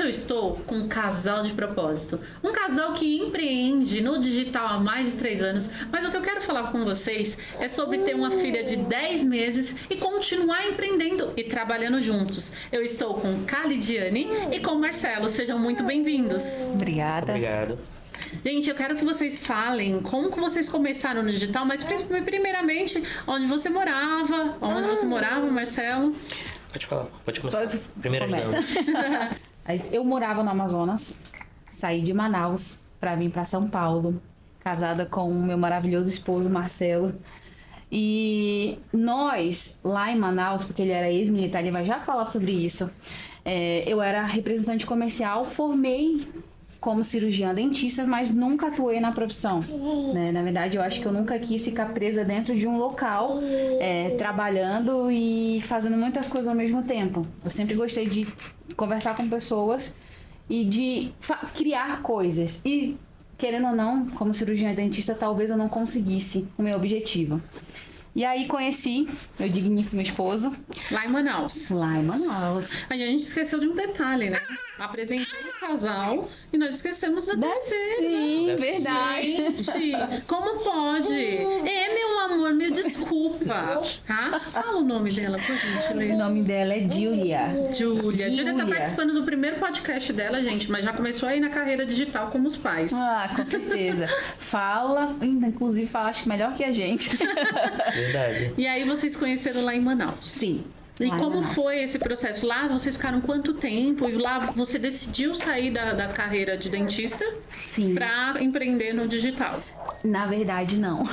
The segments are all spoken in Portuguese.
eu estou com um casal de propósito. Um casal que empreende no digital há mais de 3 anos. Mas o que eu quero falar com vocês é sobre ter uma filha de 10 meses e continuar empreendendo e trabalhando juntos. Eu estou com Calidiane e com Marcelo. Sejam muito bem-vindos. Obrigada. Obrigado. Gente, eu quero que vocês falem como que vocês começaram no digital, mas primeiramente, onde você morava, Marcelo? Pode falar, pode começar. Pode, Primeira começa. Eu morava no Amazonas, saí de Manaus para vir para São Paulo, casada com o meu maravilhoso esposo, Marcelo. E nós, lá em Manaus, porque ele era ex-militar, ele vai já falar sobre isso, eu era representante comercial, formei como cirurgiã dentista, mas nunca atuei na profissão, né? Na verdade, eu acho que eu nunca quis ficar presa dentro de um local, trabalhando e fazendo muitas coisas ao mesmo tempo. Eu sempre gostei de conversar com pessoas e de criar coisas. E, querendo ou não, como cirurgiã dentista, talvez eu não conseguisse o meu objetivo. E aí conheci meu digníssimo esposo. Lá em Manaus. Lá em Manaus. A gente esqueceu de um detalhe, né? Apresentei o casal e nós esquecemos da terceira. Sim, verdade. Gente, como pode? Meu amor, me desculpa. Tá? Fala o nome dela, por O gentileza. nome dela é Júlia. Júlia tá participando do primeiro podcast dela, gente, mas já começou aí na carreira digital como os pais. Ah, com certeza. Fala, inclusive fala acho que melhor que a gente. Verdade. E aí vocês conheceram lá em Manaus. Sim. E Lá em como Manaus. foi esse processo? Lá vocês ficaram quanto tempo? E lá você decidiu sair da carreira de dentista Sim. para empreender no digital? Na verdade, não.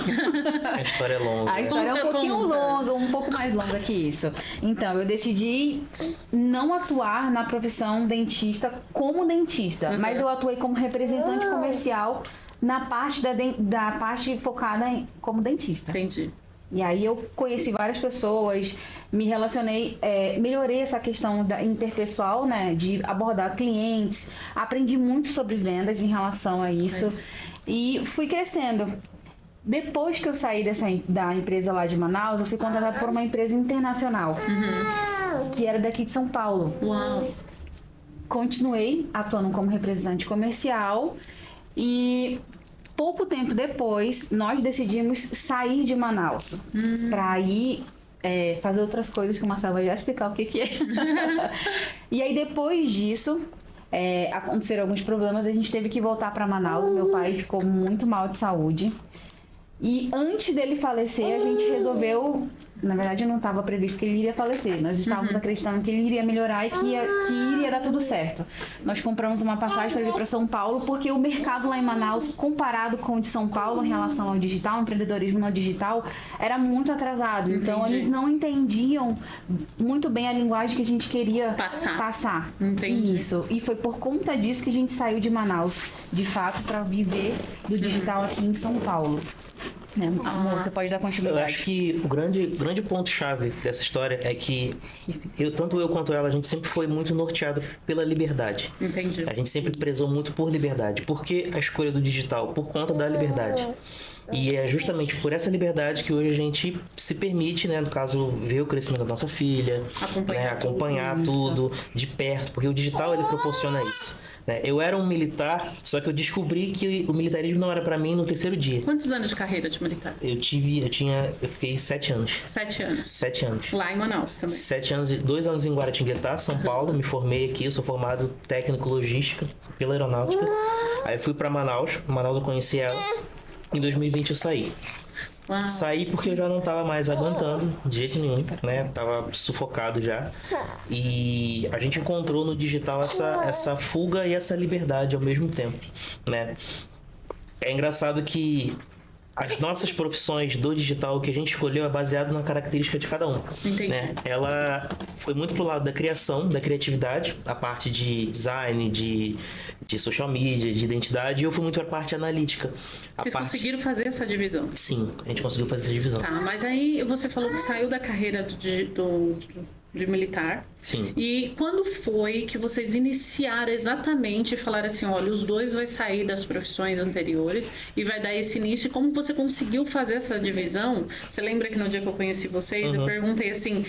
A história é longa. A história é um pouquinho longa, um pouco mais longa que isso. Então, eu decidi não atuar na profissão dentista como dentista, mas eu atuei como representante comercial na parte da parte focada como dentista. Entendi. E aí eu conheci várias pessoas, me relacionei, melhorei essa questão interpessoal, né, de abordar clientes, aprendi muito sobre vendas em relação a isso e fui crescendo. Depois que eu saí da empresa lá de Manaus, eu fui contratada por uma empresa internacional, que era daqui de São Paulo. Uau. Continuei atuando como representante comercial e pouco tempo depois nós decidimos sair de Manaus para ir fazer outras coisas que o Marcelo vai já explicar o que é. E aí depois disso aconteceram alguns problemas, a gente teve que voltar para Manaus. Meu pai ficou muito mal de saúde e antes dele falecer a gente resolveu. Na verdade, não estava previsto que ele iria falecer. Nós estávamos acreditando que ele iria melhorar e que iria dar tudo certo. Nós compramos uma passagem para ir para São Paulo, porque o mercado lá em Manaus, comparado com o de São Paulo em relação ao digital, ao empreendedorismo no digital, era muito atrasado. Então, Entendi. eles não entendiam muito bem a linguagem que a gente queria passar. Entendi. Isso. E foi por conta disso que a gente saiu de Manaus, de fato, para viver do digital aqui em São Paulo. Né? Amor, você pode dar Eu continuidade. acho que o grande ponto-chave dessa história é que tanto eu quanto ela, a gente sempre foi muito norteado pela liberdade. Entendi. A gente sempre prezou muito por liberdade. Por que a escolha do digital? Por conta da liberdade. E é justamente por essa liberdade que hoje a gente se permite, né, no caso, ver o crescimento da nossa filha, acompanhar tudo de perto, porque o digital ele proporciona isso. Eu era um militar, só que eu descobri que o militarismo não era pra mim no terceiro dia. Quantos anos de carreira de militar? Eu fiquei 7 anos. 7 anos. 7 anos. Lá em Manaus também. 7 anos, 2 anos em Guaratinguetá, São Paulo. Me formei aqui, eu sou formado técnico logística pela aeronáutica. Aí eu fui pra Manaus eu conheci ela. Em 2020 eu saí. Uau. Saí porque eu já não tava mais aguentando de jeito nenhum, né? Tava sufocado já. E a gente encontrou no digital essa fuga e essa liberdade ao mesmo tempo, né? É engraçado que as nossas profissões do digital, o que a gente escolheu é baseado na característica de cada um. Entendi. Né? Ela foi muito pro lado da criação, da criatividade, a parte de design, de social media, de identidade, e eu fui muito pra parte analítica. Vocês conseguiram fazer essa divisão? Sim, a gente conseguiu fazer essa divisão. Tá, mas aí você falou que saiu da carreira de militar. Sim. E quando foi que vocês iniciaram exatamente e falaram assim, olha, os dois vai sair das profissões anteriores e vai dar esse início? E como você conseguiu fazer essa divisão? Você lembra que no dia que eu conheci vocês, eu perguntei assim,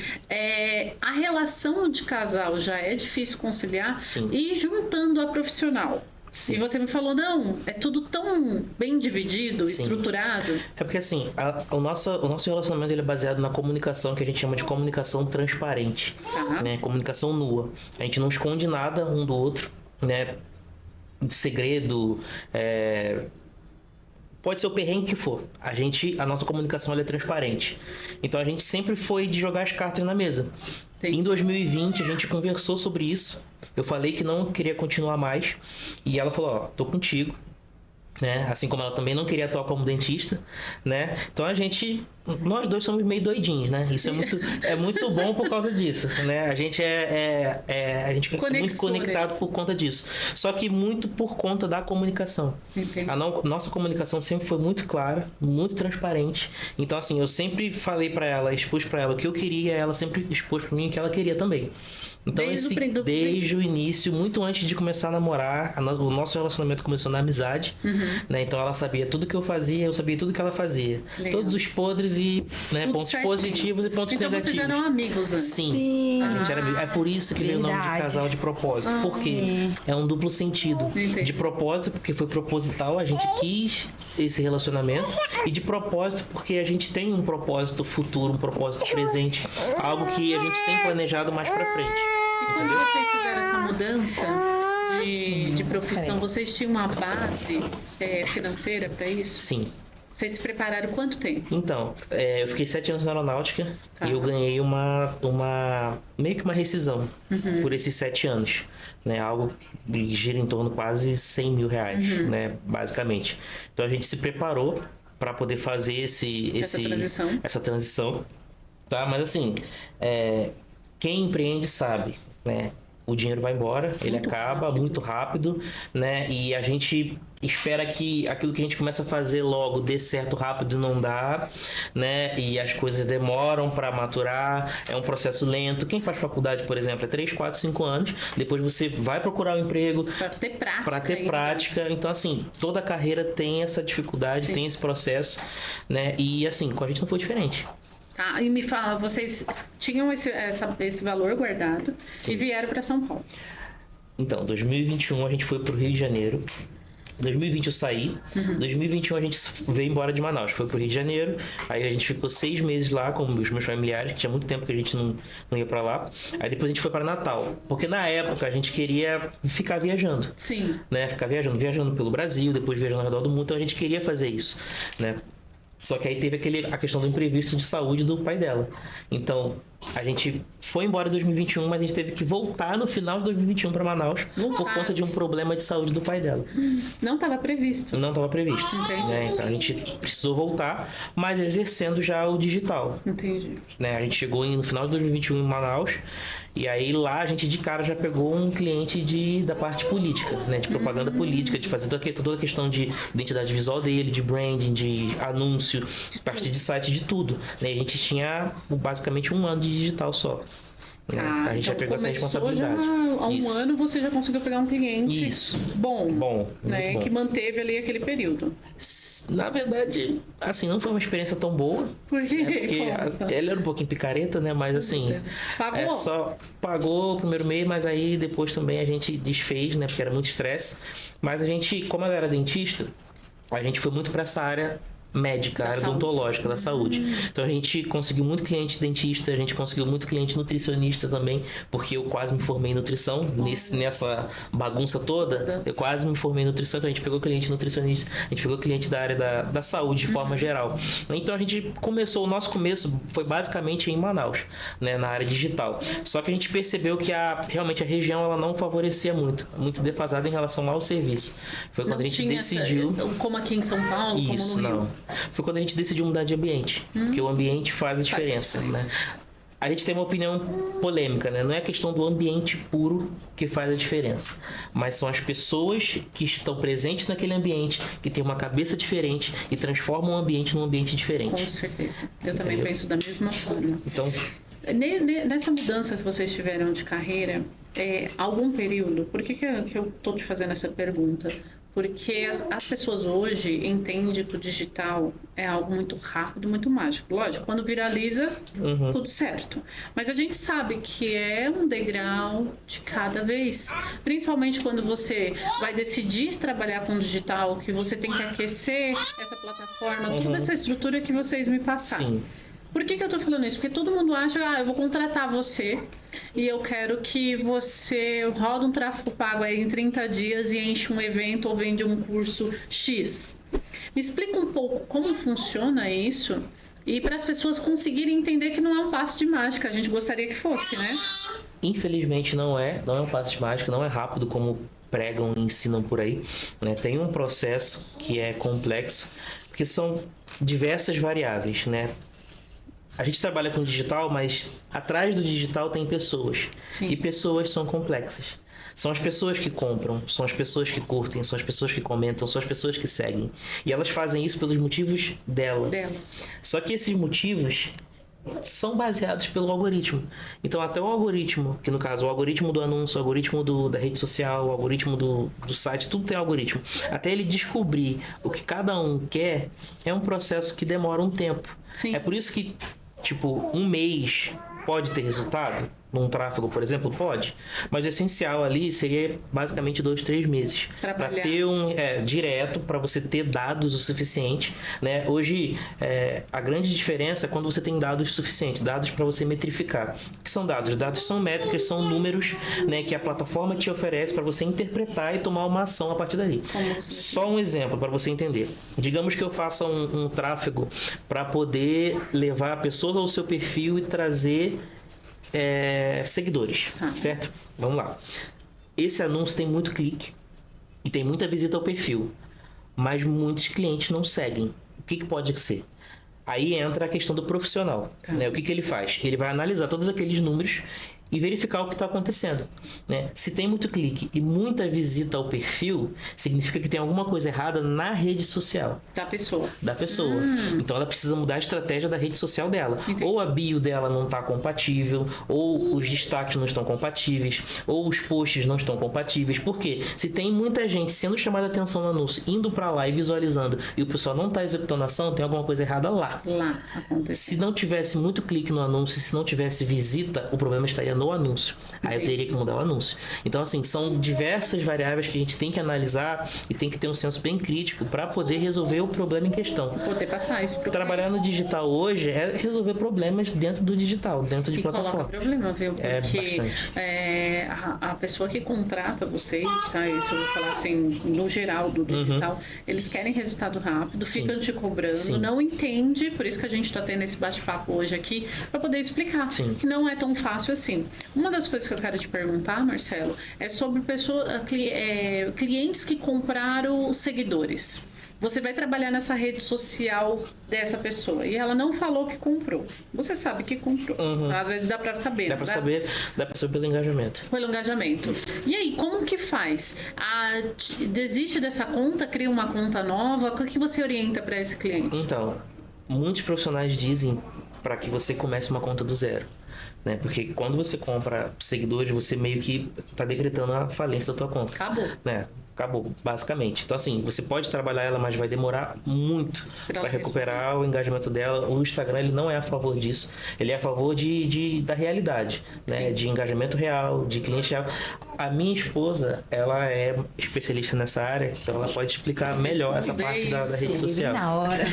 a relação de casal já é difícil conciliar? Sim. E juntando a profissional? Sim. E você me falou, não, é tudo tão bem dividido, Sim. estruturado. É porque assim, o nosso relacionamento ele é baseado na comunicação, que a gente chama de comunicação transparente, né? Comunicação nua. A gente não esconde nada um do outro, né? De segredo, pode ser o perrengue que for. A nossa comunicação ela é transparente. Então a gente sempre foi de jogar as cartas na mesa. Entendi. Em 2020 a gente conversou sobre isso. Eu falei que não queria continuar mais. E ela falou, ó, tô contigo. Né? Assim como ela também não queria atuar como dentista, né? Então nós dois somos meio doidinhos, né? Isso é muito bom por causa disso, né? A gente a gente é muito conectado por conta disso. Só que muito por conta da comunicação. Entendi. Nossa comunicação sempre foi muito clara, muito transparente. Então assim, eu sempre falei pra ela, expus pra ela o que eu queria, ela sempre expôs pra mim o que ela queria também. Então, desde o início, muito antes de começar a namorar, o nosso relacionamento começou na amizade, né? Então ela sabia tudo que eu fazia, eu sabia tudo que ela fazia. Legal. Todos os podres e pontos certinho. Positivos e pontos negativos. Então vocês eram amigos antes? Sim. A gente era amigo. É por isso que veio o nome de casal de propósito. Porque é um duplo sentido. Entendi. De propósito, porque foi proposital, a gente quis esse relacionamento. E de propósito, porque a gente tem um propósito futuro, um propósito presente. Algo que a gente tem planejado mais pra frente. E quando vocês fizeram essa mudança de profissão, vocês tinham uma base financeira para isso? Sim. Vocês se prepararam quanto tempo? Então, eu fiquei 7 anos na aeronáutica e eu ganhei meio que uma rescisão por esses 7 anos, né? Algo que gira em torno de quase 100 mil reais, né? Basicamente. Então a gente se preparou para poder fazer essa transição, tá? Mas assim, quem empreende sabe, né? O dinheiro vai embora, ele acaba muito rápido, né? E a gente espera que aquilo que a gente começa a fazer logo dê certo rápido, não dá, né? E as coisas demoram para maturar, é um processo lento. Quem faz faculdade, por exemplo, é 3, 4, 5 anos, depois você vai procurar um emprego para ter prática. Então, assim, toda a carreira tem essa dificuldade, tem esse processo, né? E assim, com a gente não foi diferente. Tá, e me fala, vocês tinham esse valor guardado e vieram para São Paulo? Então, 2021 a gente foi pro Rio de Janeiro. 2020 eu saí. 2021 a gente veio embora de Manaus, foi pro Rio de Janeiro. Aí a gente ficou 6 meses lá com os meus familiares, que tinha muito tempo que a gente não ia pra lá. Aí depois a gente foi para Natal, porque na época a gente queria ficar viajando. Sim. Né? Ficar viajando pelo Brasil, depois viajando ao redor do mundo. Então a gente queria fazer isso, né? Só que aí teve a questão do imprevisto de saúde do pai dela. Então, a gente foi embora em 2021, mas a gente teve que voltar no final de 2021 para Manaus por conta de um problema de saúde do pai dela. Não estava previsto. Não estava previsto. Né? Então, a gente precisou voltar, mas exercendo já o digital. Entendi. Né? A gente chegou no final de 2021 em Manaus. E aí lá a gente de cara já pegou um cliente da parte política, né? De propaganda política, de fazer toda a questão de identidade visual dele, de branding, de anúncio, parte de site, de tudo. Né? A gente tinha basicamente 1 ano de digital só. Né? A gente já pegou essa responsabilidade. Há um ano você já conseguiu pegar um cliente bom, né? Bom. Que manteve ali aquele período. Na verdade, assim, não foi uma experiência tão boa. Por quê? Porque ela era um pouquinho picareta, né? Mas assim, pagou. Só pagou o primeiro mês, mas aí depois também a gente desfez, né? Porque era muito estresse. Mas a gente, como ela era dentista, a gente foi muito para essa área médica, área odontológica da saúde. Então a gente conseguiu muito cliente dentista, a gente conseguiu muito cliente nutricionista também, porque eu quase me formei em nutrição, nessa bagunça toda, eu quase me formei em nutrição, então a gente pegou cliente nutricionista, a gente pegou cliente da área da saúde de forma geral. Então a gente o nosso começo foi basicamente em Manaus, né, na área digital. Só que a gente percebeu que realmente a região ela não favorecia muito defasada em relação ao serviço. Foi quando a gente decidiu... Como aqui em São Paulo, isso, como no Rio. Foi quando a gente decidiu mudar de ambiente, porque o ambiente faz a diferença, né? A gente tem uma opinião polêmica, né? Não é a questão do ambiente puro que faz a diferença, mas são as pessoas que estão presentes naquele ambiente, que têm uma cabeça diferente e transformam o ambiente num ambiente diferente. Com certeza. Eu também penso da mesma forma. Então, Nessa mudança que vocês tiveram de carreira, algum período, por que eu estou te fazendo essa pergunta? Porque as pessoas hoje entendem que o digital é algo muito rápido, muito mágico. Lógico, quando viraliza, tudo certo. Mas a gente sabe que é um degrau de cada vez. Principalmente quando você vai decidir trabalhar com digital, que você tem que aquecer essa plataforma, toda essa estrutura que vocês me passaram. Sim. Por que eu tô falando isso? Porque todo mundo acha, eu vou contratar você e eu quero que você roda um tráfego pago aí em 30 dias e enche um evento ou vende um curso X. Me explica um pouco como funciona isso e para as pessoas conseguirem entender que não é um passo de mágica. A gente gostaria que fosse, né? Infelizmente não é um passo de mágica, não é rápido como pregam e ensinam por aí, né? Tem um processo que é complexo, porque são diversas variáveis, né? A gente trabalha com digital, mas atrás do digital tem pessoas. Sim. E pessoas são complexas. São as pessoas que compram, são as pessoas que curtem, são as pessoas que comentam, são as pessoas que seguem. E elas fazem isso pelos motivos delas. Só que esses motivos são baseados pelo algoritmo. Então até o algoritmo, que no caso o algoritmo do anúncio, o algoritmo da rede social, o algoritmo do site, tudo tem algoritmo. Até ele descobrir o que cada um quer, é um processo que demora um tempo. Sim. É por isso que, tipo, um mês pode ter resultado num tráfego, por exemplo, pode, mas o essencial ali seria basicamente 2, 3 meses para ter direto, para você ter dados o suficiente, né? Hoje a grande diferença é quando você tem dados suficientes, dados para você metrificar. O que são dados? Dados são métricas, são números, né, que a plataforma te oferece para você interpretar e tomar uma ação a partir dali. Só um exemplo para você entender. Digamos que eu faça um tráfego para poder levar pessoas ao seu perfil e trazer seguidores, certo? Vamos lá. Esse anúncio tem muito clique e tem muita visita ao perfil, mas muitos clientes não seguem. O que pode ser? Aí entra a questão do profissional, né? O que ele faz? Ele vai analisar todos aqueles números e verificar o que está acontecendo, né? Se tem muito clique e muita visita ao perfil, significa que tem alguma coisa errada na rede social. Da pessoa. Então ela precisa mudar a estratégia da rede social dela. Entendi. Ou a bio dela não está compatível, ou os destaques não estão compatíveis, ou os posts não estão compatíveis. Por quê? Se tem muita gente sendo chamada a atenção no anúncio, indo para lá e visualizando, e o pessoal não está executando a ação, tem alguma coisa errada lá. Acontece. Se não tivesse muito clique no anúncio, se não tivesse visita, o problema estaria no anúncio. Aí eu teria que mudar o anúncio. Então, assim, são diversas variáveis que a gente tem que analisar e tem que ter um senso bem crítico para poder resolver o problema em questão. Poder passar isso pro Trabalhar no digital hoje é resolver problemas dentro do digital, dentro de plataforma. Problema, viu? Porque a pessoa que contrata vocês, tá? Isso eu vou falar assim, no geral do digital, eles querem resultado rápido, ficam te cobrando, não entende, por isso que a gente está tendo esse bate-papo hoje aqui, para poder explicar que não é tão fácil assim. Uma das coisas que eu quero te perguntar, Marcelo, é sobre clientes que compraram seguidores. Você vai trabalhar nessa rede social dessa pessoa e ela não falou que comprou. Você sabe que comprou. Às vezes dá pra saber. Dá pra saber pelo engajamento. Pelo engajamento. E aí, como que faz? Desiste dessa conta, cria uma conta nova? O que você orienta para esse cliente? Então, muitos profissionais dizem para que você comece uma conta do zero. Né? Porque quando você compra seguidores, você meio que está decretando a falência da tua conta. Acabou. Né? Acabou, basicamente. Então, assim, você pode trabalhar ela, mas vai demorar muito para recuperar o engajamento dela. O Instagram, ele não é a favor disso. Ele é a favor da realidade, né? De engajamento real, de cliente real. A minha esposa, ela é especialista nessa área, então ela pode explicar melhor essa parte da rede social. Na hora.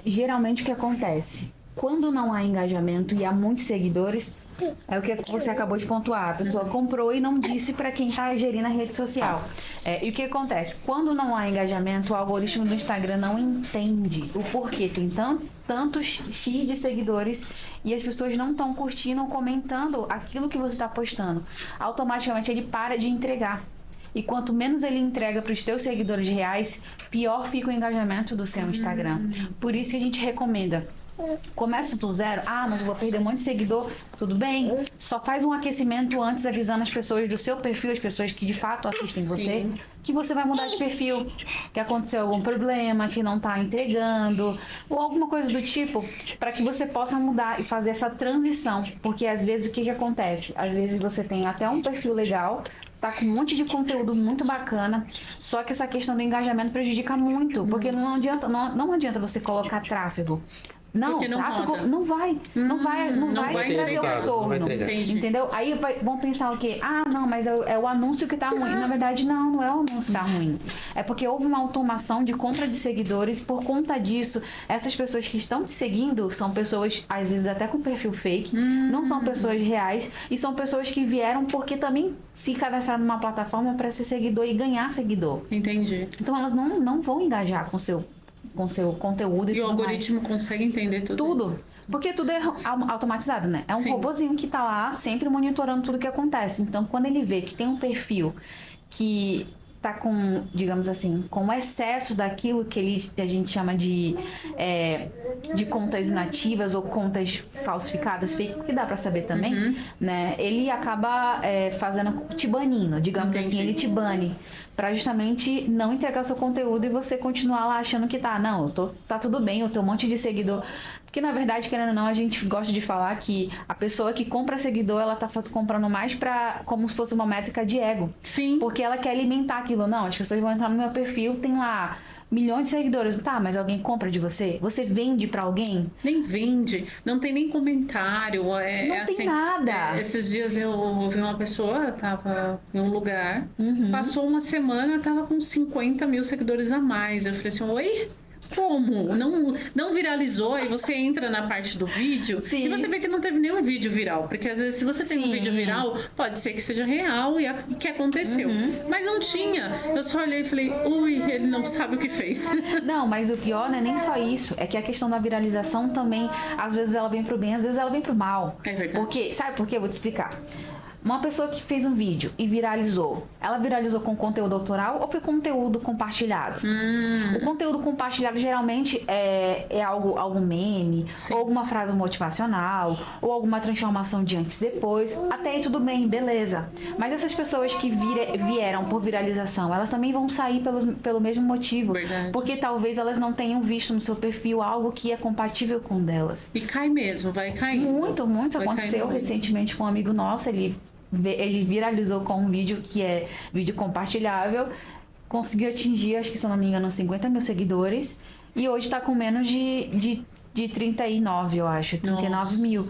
Geralmente, o que acontece? Quando não há engajamento e há muitos seguidores, é o que você acabou de pontuar. A pessoa comprou e não disse para quem está gerindo a rede social. E o que acontece? Quando não há engajamento, o algoritmo do Instagram não entende o porquê. Tem tantos X de seguidores e as pessoas não estão curtindo ou comentando aquilo que você está postando. Automaticamente ele para de entregar. E quanto menos ele entrega para os teus seguidores reais, pior fica o engajamento do seu Instagram. Por isso que a gente recomenda Começa do zero, mas eu vou perder um monte de seguidor, tudo bem? Só faz um aquecimento antes, avisando as pessoas do seu perfil, as pessoas que de fato assistem você, Sim. que você vai mudar de perfil, que aconteceu algum problema, que não tá entregando, ou alguma coisa do tipo, para que você possa mudar e fazer essa transição. Porque às vezes o que acontece? Às vezes você tem até um perfil legal, tá com um monte de conteúdo muito bacana, só que essa questão do engajamento prejudica muito, porque não adianta você colocar tráfego. Não, Porque não tráfego roda. não vai vai trazer o entregar, não vai retorno. entregar. Entendi. Entendeu? Aí vão pensar o quê? Não, mas é o anúncio que tá ruim. Na verdade, não é o anúncio que tá ruim. É porque houve uma automação de compra de seguidores. Por conta disso, essas pessoas que estão te seguindo são pessoas, às vezes até com perfil fake, não são pessoas reais, e são pessoas que vieram porque também se cadastraram numa plataforma para ser seguidor e ganhar seguidor. Entendi. Então elas não vão engajar com seu conteúdo e E o tudo mais. algoritmo consegue entender tudo. Tudo. Porque tudo é automatizado, né? É um Sim. robozinho que tá lá sempre monitorando tudo que acontece. Então, quando ele vê que tem um perfil que tá com, digamos assim, com excesso daquilo que a gente chama de contas inativas ou contas falsificadas, fake, que dá pra saber também, né? Ele acaba te banindo, digamos Entendi. assim, ele te bane. Pra justamente não entregar seu conteúdo e você continuar lá achando que tá tudo bem, eu tenho um monte de seguidor. Porque, na verdade, querendo ou não, a gente gosta de falar que a pessoa que compra seguidor, ela tá comprando mais como se fosse uma métrica de ego. Sim. Porque ela quer alimentar aquilo. Não, as pessoas vão entrar no meu perfil, tem lá milhões de seguidores. Tá, mas alguém compra de você? Você vende pra alguém? Nem vende, não tem nem comentário. Não tem assim, nada. Esses dias eu ouvi uma pessoa, tava em um lugar, passou uma semana, tava com 50 mil seguidores a mais. Eu falei assim, oi? Como? Não viralizou, aí você entra na parte do vídeo Sim. e você vê que não teve nenhum vídeo viral. Porque às vezes se você tem um Sim. vídeo viral, pode ser que seja real e que aconteceu. Mas não tinha. Eu só olhei e falei, ui, ele não sabe o que fez. Não, mas o pior não é nem só isso. É que a questão da viralização também, às vezes ela vem pro bem, às vezes ela vem pro mal. É verdade. Porque, sabe por quê? Eu vou te explicar. Uma pessoa que fez um vídeo e viralizou, ela viralizou com conteúdo autoral ou foi conteúdo compartilhado? O conteúdo compartilhado geralmente é algum meme, Sim. ou alguma frase motivacional, ou alguma transformação de antes e depois. Até aí tudo bem, beleza. Mas essas pessoas que vieram por viralização, elas também vão sair pelo mesmo motivo. Verdade. Porque talvez elas não tenham visto no seu perfil algo que é compatível com o delas. E cai mesmo, vai cair. Muito Vai aconteceu caindo muito. recentemente com um amigo nosso. Ele viralizou com um vídeo que é vídeo compartilhável, conseguiu atingir, acho que se eu não me engano, 50 mil seguidores, e hoje tá com menos de 39, eu acho, 39 Nossa. mil.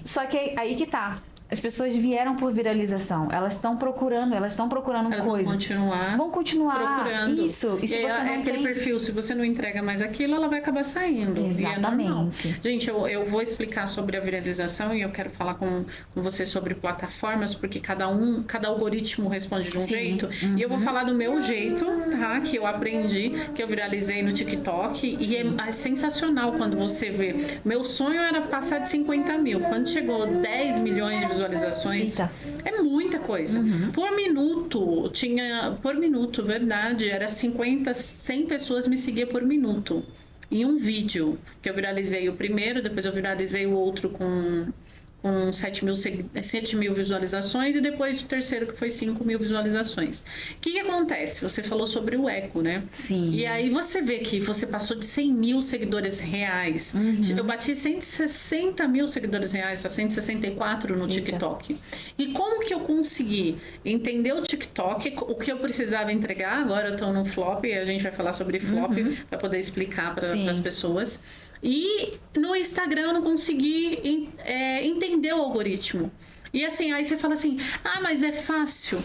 Só que aí que tá. As pessoas vieram por viralização. Elas estão procurando Elas vão coisas. Vão continuar procurando. Isso. E E se aí, você não aquele tem... perfil, se você não entrega mais aquilo, ela vai acabar saindo. E é normal. Exatamente. Gente, eu vou explicar sobre a viralização e eu quero falar com você sobre plataformas, porque cada algoritmo responde de um Sim. jeito. E eu vou falar do meu jeito, tá? Que eu aprendi, que eu viralizei no TikTok. E é sensacional quando você vê. Meu sonho era passar de 50 mil. Quando chegou 10 milhões de visualizações, Eita. é muita coisa. Por minuto, verdade, era 50, 100 pessoas me seguiam por minuto. Em um vídeo, que eu viralizei o primeiro, depois eu viralizei o outro com 7 mil visualizações e depois o terceiro que foi 5 mil visualizações. O que acontece? Você falou sobre o eco, né? Sim. E aí você vê que você passou de 100 mil seguidores reais. Eu bati 160 mil seguidores reais, tá 164 no TikTok. E como que eu consegui entender o TikTok, o que eu precisava entregar? Agora eu tô no flop, a gente vai falar sobre flop para poder explicar para as pessoas. E no Instagram eu não consegui entender o algoritmo. E assim, aí você fala assim, mas é fácil.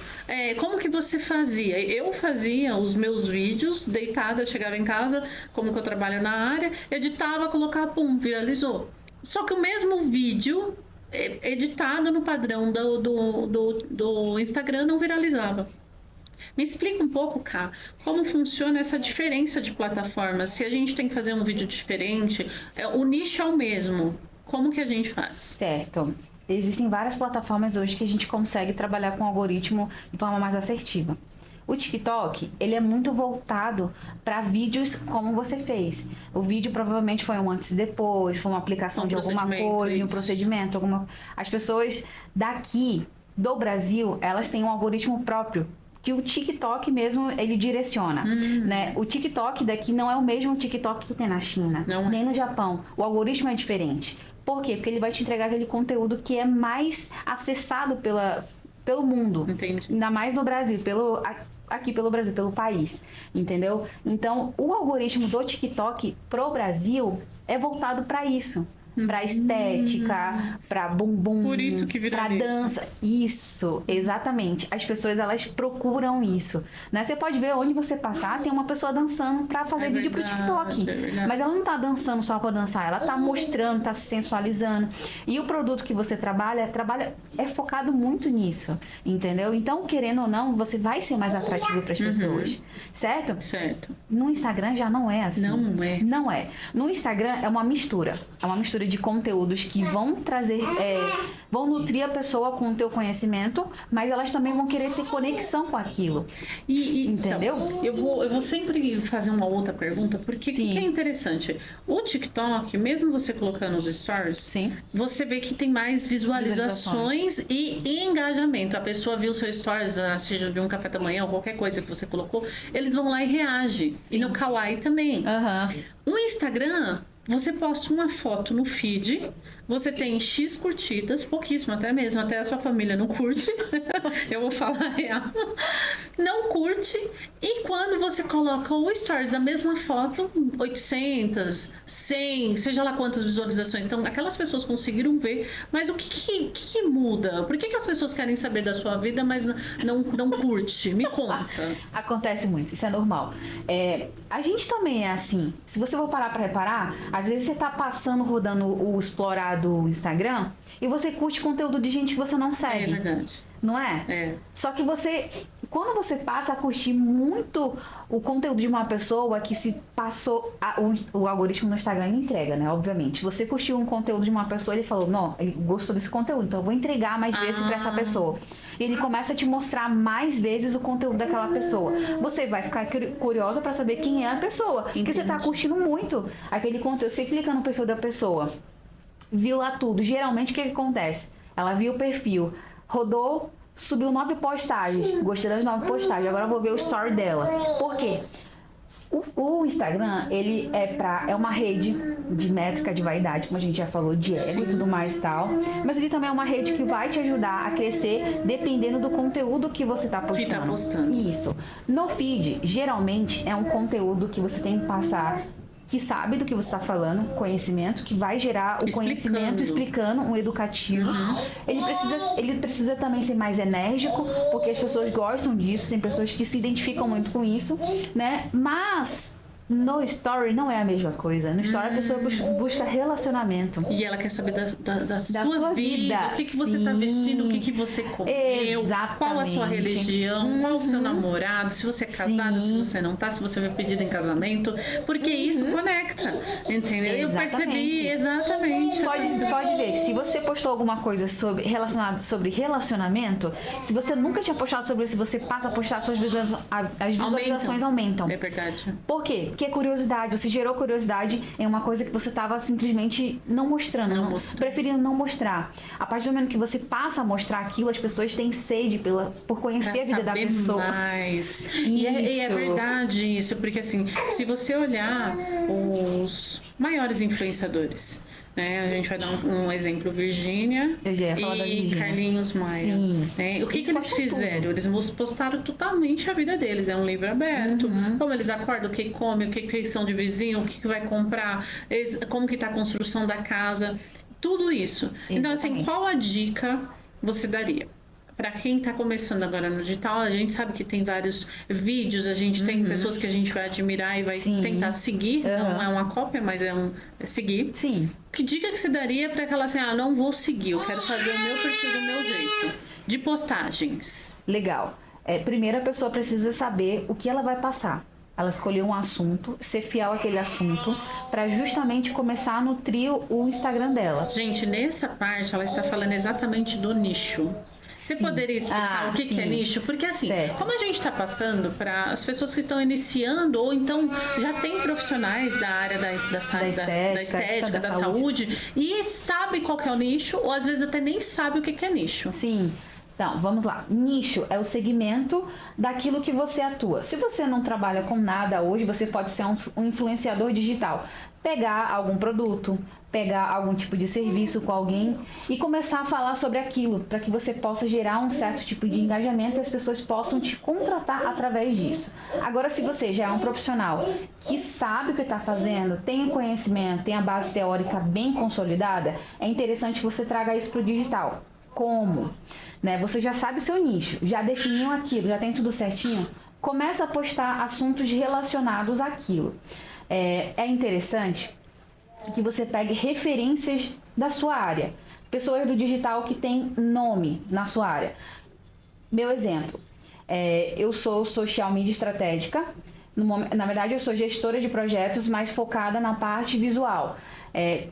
Como que você fazia? Eu fazia os meus vídeos, deitada, chegava em casa, como que eu trabalho na área, editava, colocava, pum, viralizou. Só que o mesmo vídeo, editado no padrão do Instagram, não viralizava. Me explica um pouco, Ká, como funciona essa diferença de plataformas. Se a gente tem que fazer um vídeo diferente, o nicho é o mesmo. Como que a gente faz? Certo. Existem várias plataformas hoje que a gente consegue trabalhar com o algoritmo de forma mais assertiva. O TikTok, ele é muito voltado para vídeos como você fez. O vídeo provavelmente foi um antes e depois, foi uma aplicação de alguma coisa, de um procedimento. As pessoas daqui do Brasil, elas têm um algoritmo próprio, que o TikTok mesmo, ele direciona, né? O TikTok daqui não é o mesmo TikTok que tem na China, nem no Japão. O algoritmo é diferente. Por quê? Porque ele vai te entregar aquele conteúdo que é mais acessado pelo mundo. Entendi. Ainda mais no Brasil, aqui pelo Brasil, pelo país, entendeu? Então, o algoritmo do TikTok pro Brasil é voltado para isso. Pra estética, pra bumbum, por isso que pra dança. Isso, exatamente. As pessoas, elas procuram isso, né? Você pode ver onde você passar, tem uma pessoa dançando pra fazer vídeo pro TikTok. Mas ela não tá dançando só pra dançar, ela tá mostrando, tá se sensualizando. E o produto que você trabalha é focado muito nisso, entendeu? Então, querendo ou não, você vai ser mais atrativo pras pessoas, certo? Certo. No Instagram já não é assim. Não é. Não é. No Instagram é uma mistura de conteúdos que vão trazer, vão nutrir a pessoa com o teu conhecimento, mas elas também vão querer ter conexão com aquilo. Entendeu? Então, eu vou sempre fazer uma outra pergunta, porque o que é interessante? O TikTok, mesmo você colocando os stories, Sim. você vê que tem mais visualizações e engajamento. A pessoa viu seu stories, seja de um café da manhã ou qualquer coisa que você colocou, eles vão lá e reagem. Sim. E no Kawaii também. O Instagram, você posta uma foto no feed, você tem X curtidas, pouquíssimo até mesmo, até a sua família não curte, eu vou falar a real, não curte, e quando você coloca o stories da mesma foto, 800, 100, seja lá quantas visualizações, então aquelas pessoas conseguiram ver, mas o que muda? Por que as pessoas querem saber da sua vida, mas não curte? Me conta. Acontece muito, isso é normal. A gente também é assim, se você for parar pra reparar, às vezes você tá passando, rodando o explorar do Instagram e você curte conteúdo de gente que você não segue. É verdade. Não é? É. Só que quando você passa a curtir muito o conteúdo de uma pessoa que se passou, o algoritmo no Instagram entrega, né? Obviamente. Você curtiu um conteúdo de uma pessoa, ele falou, não, ele gostou desse conteúdo, então eu vou entregar mais vezes pra essa pessoa. E ele começa a te mostrar mais vezes o conteúdo daquela pessoa. Você vai ficar curiosa pra saber quem é a pessoa. Porque você tá curtindo muito aquele conteúdo. Você clica no perfil da pessoa, viu lá tudo. Geralmente, o que acontece? Ela viu o perfil, rodou, subiu 9 postagens. Gostei das 9 postagens. Agora eu vou ver o story dela. Por quê? O Instagram, ele é uma rede de métrica de vaidade, como a gente já falou, de ego e tudo mais e tal. Mas ele também é uma rede que vai te ajudar a crescer dependendo do conteúdo que você tá postando. Que tá postando. Isso. No feed, geralmente, é um conteúdo que você tem que passar, que sabe do que você está falando, conhecimento, que vai gerar o conhecimento, explicando, um educativo. Ele precisa também ser mais enérgico, porque as pessoas gostam disso, tem pessoas que se identificam muito com isso, né? Mas no story não é a mesma coisa. No story a pessoa busca relacionamento. E ela quer saber da sua vida. O que você tá vestindo, o que você comeu, qual a sua religião, qual o seu namorado, se você é casada, se você não tá, se você vai pedir em casamento, porque isso conecta, entendeu? Eu percebi exatamente. Pode ver que se você postou alguma coisa relacionado sobre relacionamento, se você nunca tinha postado sobre isso, você passa a postar, as visualizações aumentam. É verdade. Por quê? Porque é curiosidade, você gerou curiosidade em uma coisa que você estava simplesmente não mostrando, preferindo não mostrar. A partir do momento que você passa a mostrar aquilo, as pessoas têm sede por conhecer a vida da pessoa. Mais. E é verdade isso, porque assim, se você olhar os maiores influenciadores, né? A gente vai dar um exemplo, Virgínia e Carlinhos Maia. Né? O que eles fizeram? Tudo. Eles postaram totalmente a vida deles. É um livro aberto. Como eles acordam, o que comem, o que são de vizinho, o que vai comprar, como que tá a construção da casa. Tudo isso. Exatamente. Então, assim, qual a dica você daria? Para quem está começando agora no digital, a gente sabe que tem vários vídeos, a gente tem pessoas que a gente vai admirar e vai tentar seguir. Não é uma cópia, mas é seguir. Sim. Que dica que você daria para aquela assim, não vou seguir, eu quero fazer o meu perfil do meu jeito, de postagens? Legal. Primeiro a pessoa precisa saber o que ela vai passar. Ela escolheu um assunto, ser fiel àquele assunto, para justamente começar a nutrir o Instagram dela. Gente, nessa parte ela está falando exatamente do nicho. Você poderia explicar o que é nicho? Porque assim, como a gente está passando para as pessoas que estão iniciando ou então já tem profissionais da área da estética, da saúde e sabe qual que é o nicho ou às vezes até nem sabe o que é nicho. Sim. Então, vamos lá. Nicho é o segmento daquilo que você atua. Se você não trabalha com nada hoje, você pode ser um influenciador digital. Pegar algum produto, pegar algum tipo de serviço com alguém e começar a falar sobre aquilo, para que você possa gerar um certo tipo de engajamento e as pessoas possam te contratar através disso. Agora, se você já é um profissional que sabe o que está fazendo, tem o conhecimento, tem a base teórica bem consolidada, é interessante que você traga isso para o digital. Como? Você já sabe o seu nicho, já definiu aquilo, já tem tudo certinho, começa a postar assuntos relacionados àquilo. É interessante que você pegue referências da sua área, pessoas do digital que têm nome na sua área. Meu exemplo, eu sou social media estratégica, na verdade eu sou gestora de projetos, mais focada na parte visual.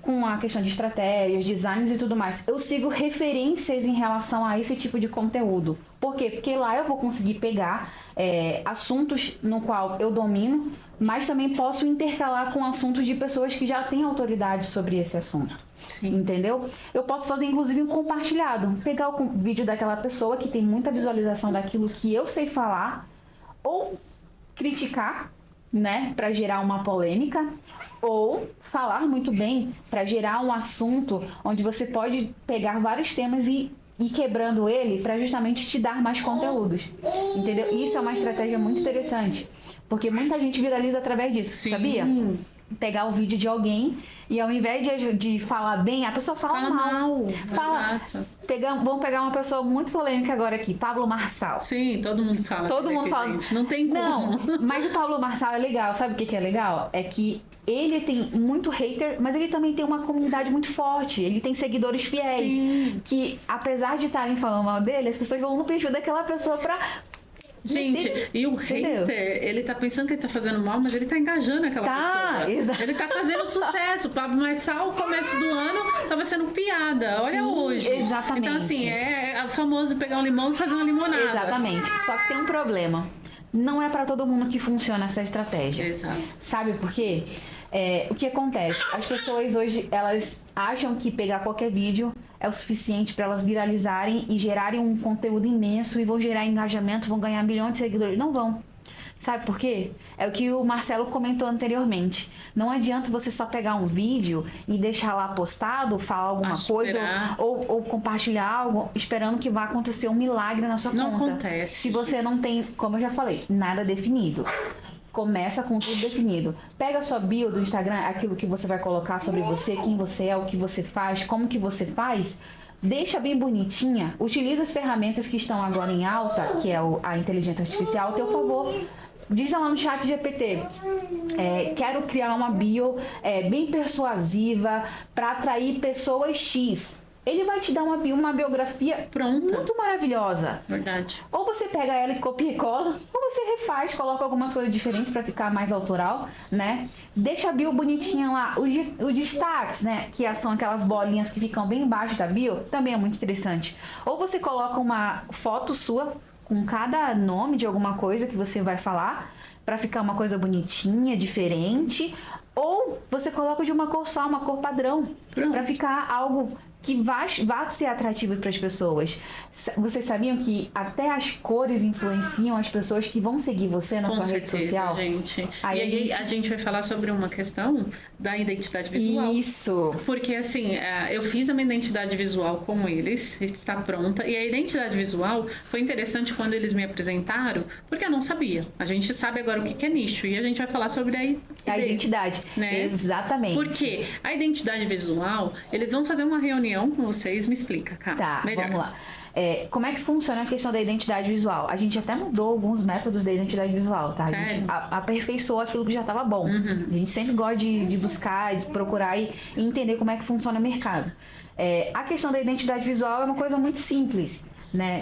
Com a questão de estratégias, designs e tudo mais. Eu sigo referências em relação a esse tipo de conteúdo. Por quê? Porque lá eu vou conseguir pegar assuntos no qual eu domino, mas também posso intercalar com assuntos de pessoas que já têm autoridade sobre esse assunto. Sim. Entendeu? Eu posso fazer inclusive um compartilhado. Pegar o vídeo daquela pessoa que tem muita visualização daquilo que eu sei falar, ou criticar, para gerar uma polêmica, ou falar muito bem para gerar um assunto onde você pode pegar vários temas e ir quebrando ele para justamente te dar mais conteúdos, entendeu? Isso é uma estratégia muito interessante, porque muita gente viraliza através disso. Sim. Sabia? Pegar o vídeo de alguém e ao invés de falar bem, a pessoa fala mal. Vamos pegar uma pessoa muito polêmica agora aqui, Pablo Marçal. Sim, todo mundo fala. Todo mundo fala. Gente, não tem como. Não, mas o Pablo Marçal é legal. Sabe o que é legal? É que ele tem muito hater, mas ele também tem uma comunidade muito forte. Ele tem seguidores fiéis. Sim. Que, apesar de estarem falando mal dele, as pessoas vão no perfil daquela pessoa pra... Gente, e o hater, ele tá pensando que ele tá fazendo mal, mas ele tá engajando aquela pessoa. Exatamente. Ele tá fazendo sucesso. O Pablo Marçal, no começo do ano, tava sendo piada. Olha. Sim, hoje. Exatamente. Então, assim, é famoso pegar um limão e fazer uma limonada. Exatamente. Só que tem um problema. Não é pra todo mundo que funciona essa estratégia. Exato. Sabe por quê? O que acontece? As pessoas hoje, elas acham que pegar qualquer vídeo é o suficiente para elas viralizarem e gerarem um conteúdo imenso e vão gerar engajamento, vão ganhar milhões de seguidores. Não vão. Sabe por quê? É o que o Marcelo comentou anteriormente. Não adianta você só pegar um vídeo e deixar lá postado, falar alguma coisa ou compartilhar algo esperando que vá acontecer um milagre na sua conta. Não acontece. Se você não tem, como eu já falei, nada definido. Começa com tudo definido. Pega a sua bio do Instagram, aquilo que você vai colocar sobre você, quem você é, o que você faz, como que você faz. Deixa bem bonitinha. Utiliza as ferramentas que estão agora em alta, que é a inteligência artificial, ao teu favor. Diz lá no chat GPT, quero criar uma bio bem persuasiva para atrair pessoas X. Ele vai te dar uma biografia pronta, muito maravilhosa. Verdade. Ou você pega ela e copia e cola, ou você refaz, coloca algumas coisas diferentes para ficar mais autoral, Deixa a bio bonitinha lá. Os destaques, que são aquelas bolinhas que ficam bem embaixo da bio, também é muito interessante. Ou você coloca uma foto sua com cada nome de alguma coisa que você vai falar, para ficar uma coisa bonitinha, diferente. Ou você coloca de uma cor só, uma cor padrão, para ficar algo que vá ser atrativo para as pessoas. Vocês sabiam que até as cores influenciam as pessoas que vão seguir você na sua rede social? Gente. A gente vai falar sobre uma questão da identidade visual. Isso. Porque, assim, eu fiz a minha identidade visual com eles, está pronta. E a identidade visual foi interessante quando eles me apresentaram, porque eu não sabia. A gente sabe agora o que é nicho. E a gente vai falar sobre a identidade. Exatamente. Porque a identidade visual, eles vão fazer uma reunião com vocês. Me explica, cara. Tá, melhor. Vamos lá. Como é que funciona a questão da identidade visual? A gente até mudou alguns métodos da identidade visual, tá? Sério? A gente aperfeiçoou aquilo que já estava bom. A gente sempre gosta de buscar, de procurar e entender como é que funciona o mercado. A questão da identidade visual é uma coisa muito simples,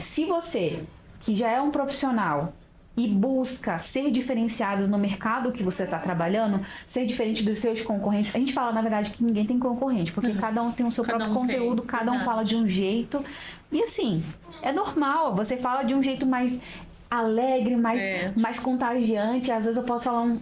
Se você, que já é um profissional, e busca ser diferenciado no mercado que você está trabalhando, ser diferente dos seus concorrentes. A gente fala, na verdade, que ninguém tem concorrente, porque cada um tem o seu próprio conteúdo, cada um fala de um jeito. E assim, é normal, você fala de um jeito mais alegre, mais contagiante. Às vezes eu posso falar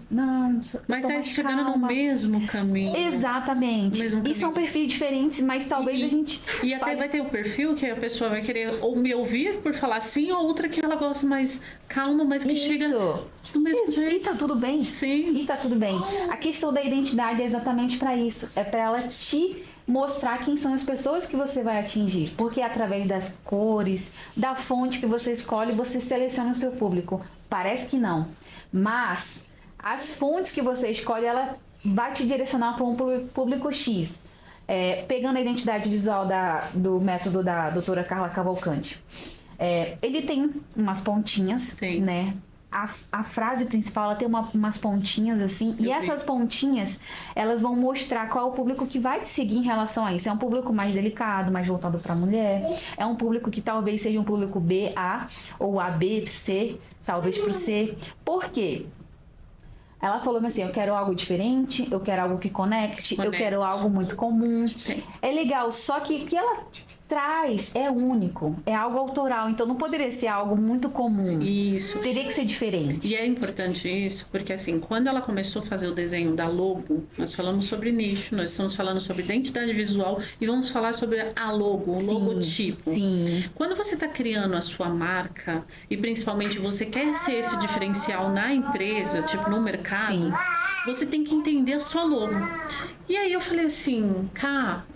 mas tá chegando no mesmo caminho. Exatamente. E são perfis diferentes, mas talvez a gente... E até vai ter um perfil que a pessoa vai querer ou me ouvir por falar assim, ou outra que ela gosta mais calma, mas que chega do mesmo jeito. E tá tudo bem. Sim. E tá tudo bem. A questão da identidade é exatamente para isso. É para ela te mostrar quem são as pessoas que você vai atingir. Porque através das cores, da fonte que você escolhe, você seleciona o seu público. Parece que não. Mas as fontes que você escolhe, ela vai te direcionar para um público X. Pegando a identidade visual do método da doutora Carla Cavalcante. Ele tem umas pontinhas, né? A frase principal, ela tem umas pontinhas assim, e essas pontinhas, elas vão mostrar qual é o público que vai te seguir em relação a isso. É um público mais delicado, mais voltado para mulher, é um público que talvez seja um público BA, ou AB, C, talvez pro C. Por quê? Ela falou assim, eu quero algo diferente, eu quero algo que conecte. Eu quero algo muito comum. Sim. É legal, só que o que ela traz é único, é algo autoral, então não poderia ser algo muito comum. Isso. Teria que ser diferente. E é importante isso, porque assim, quando ela começou a fazer o desenho da logo, nós falamos sobre nicho, nós estamos falando sobre identidade visual e vamos falar sobre a logo, o logotipo. Sim. Quando você está criando a sua marca e principalmente você quer ser esse diferencial na empresa, tipo no mercado, você tem que entender a sua logo. E aí eu falei assim,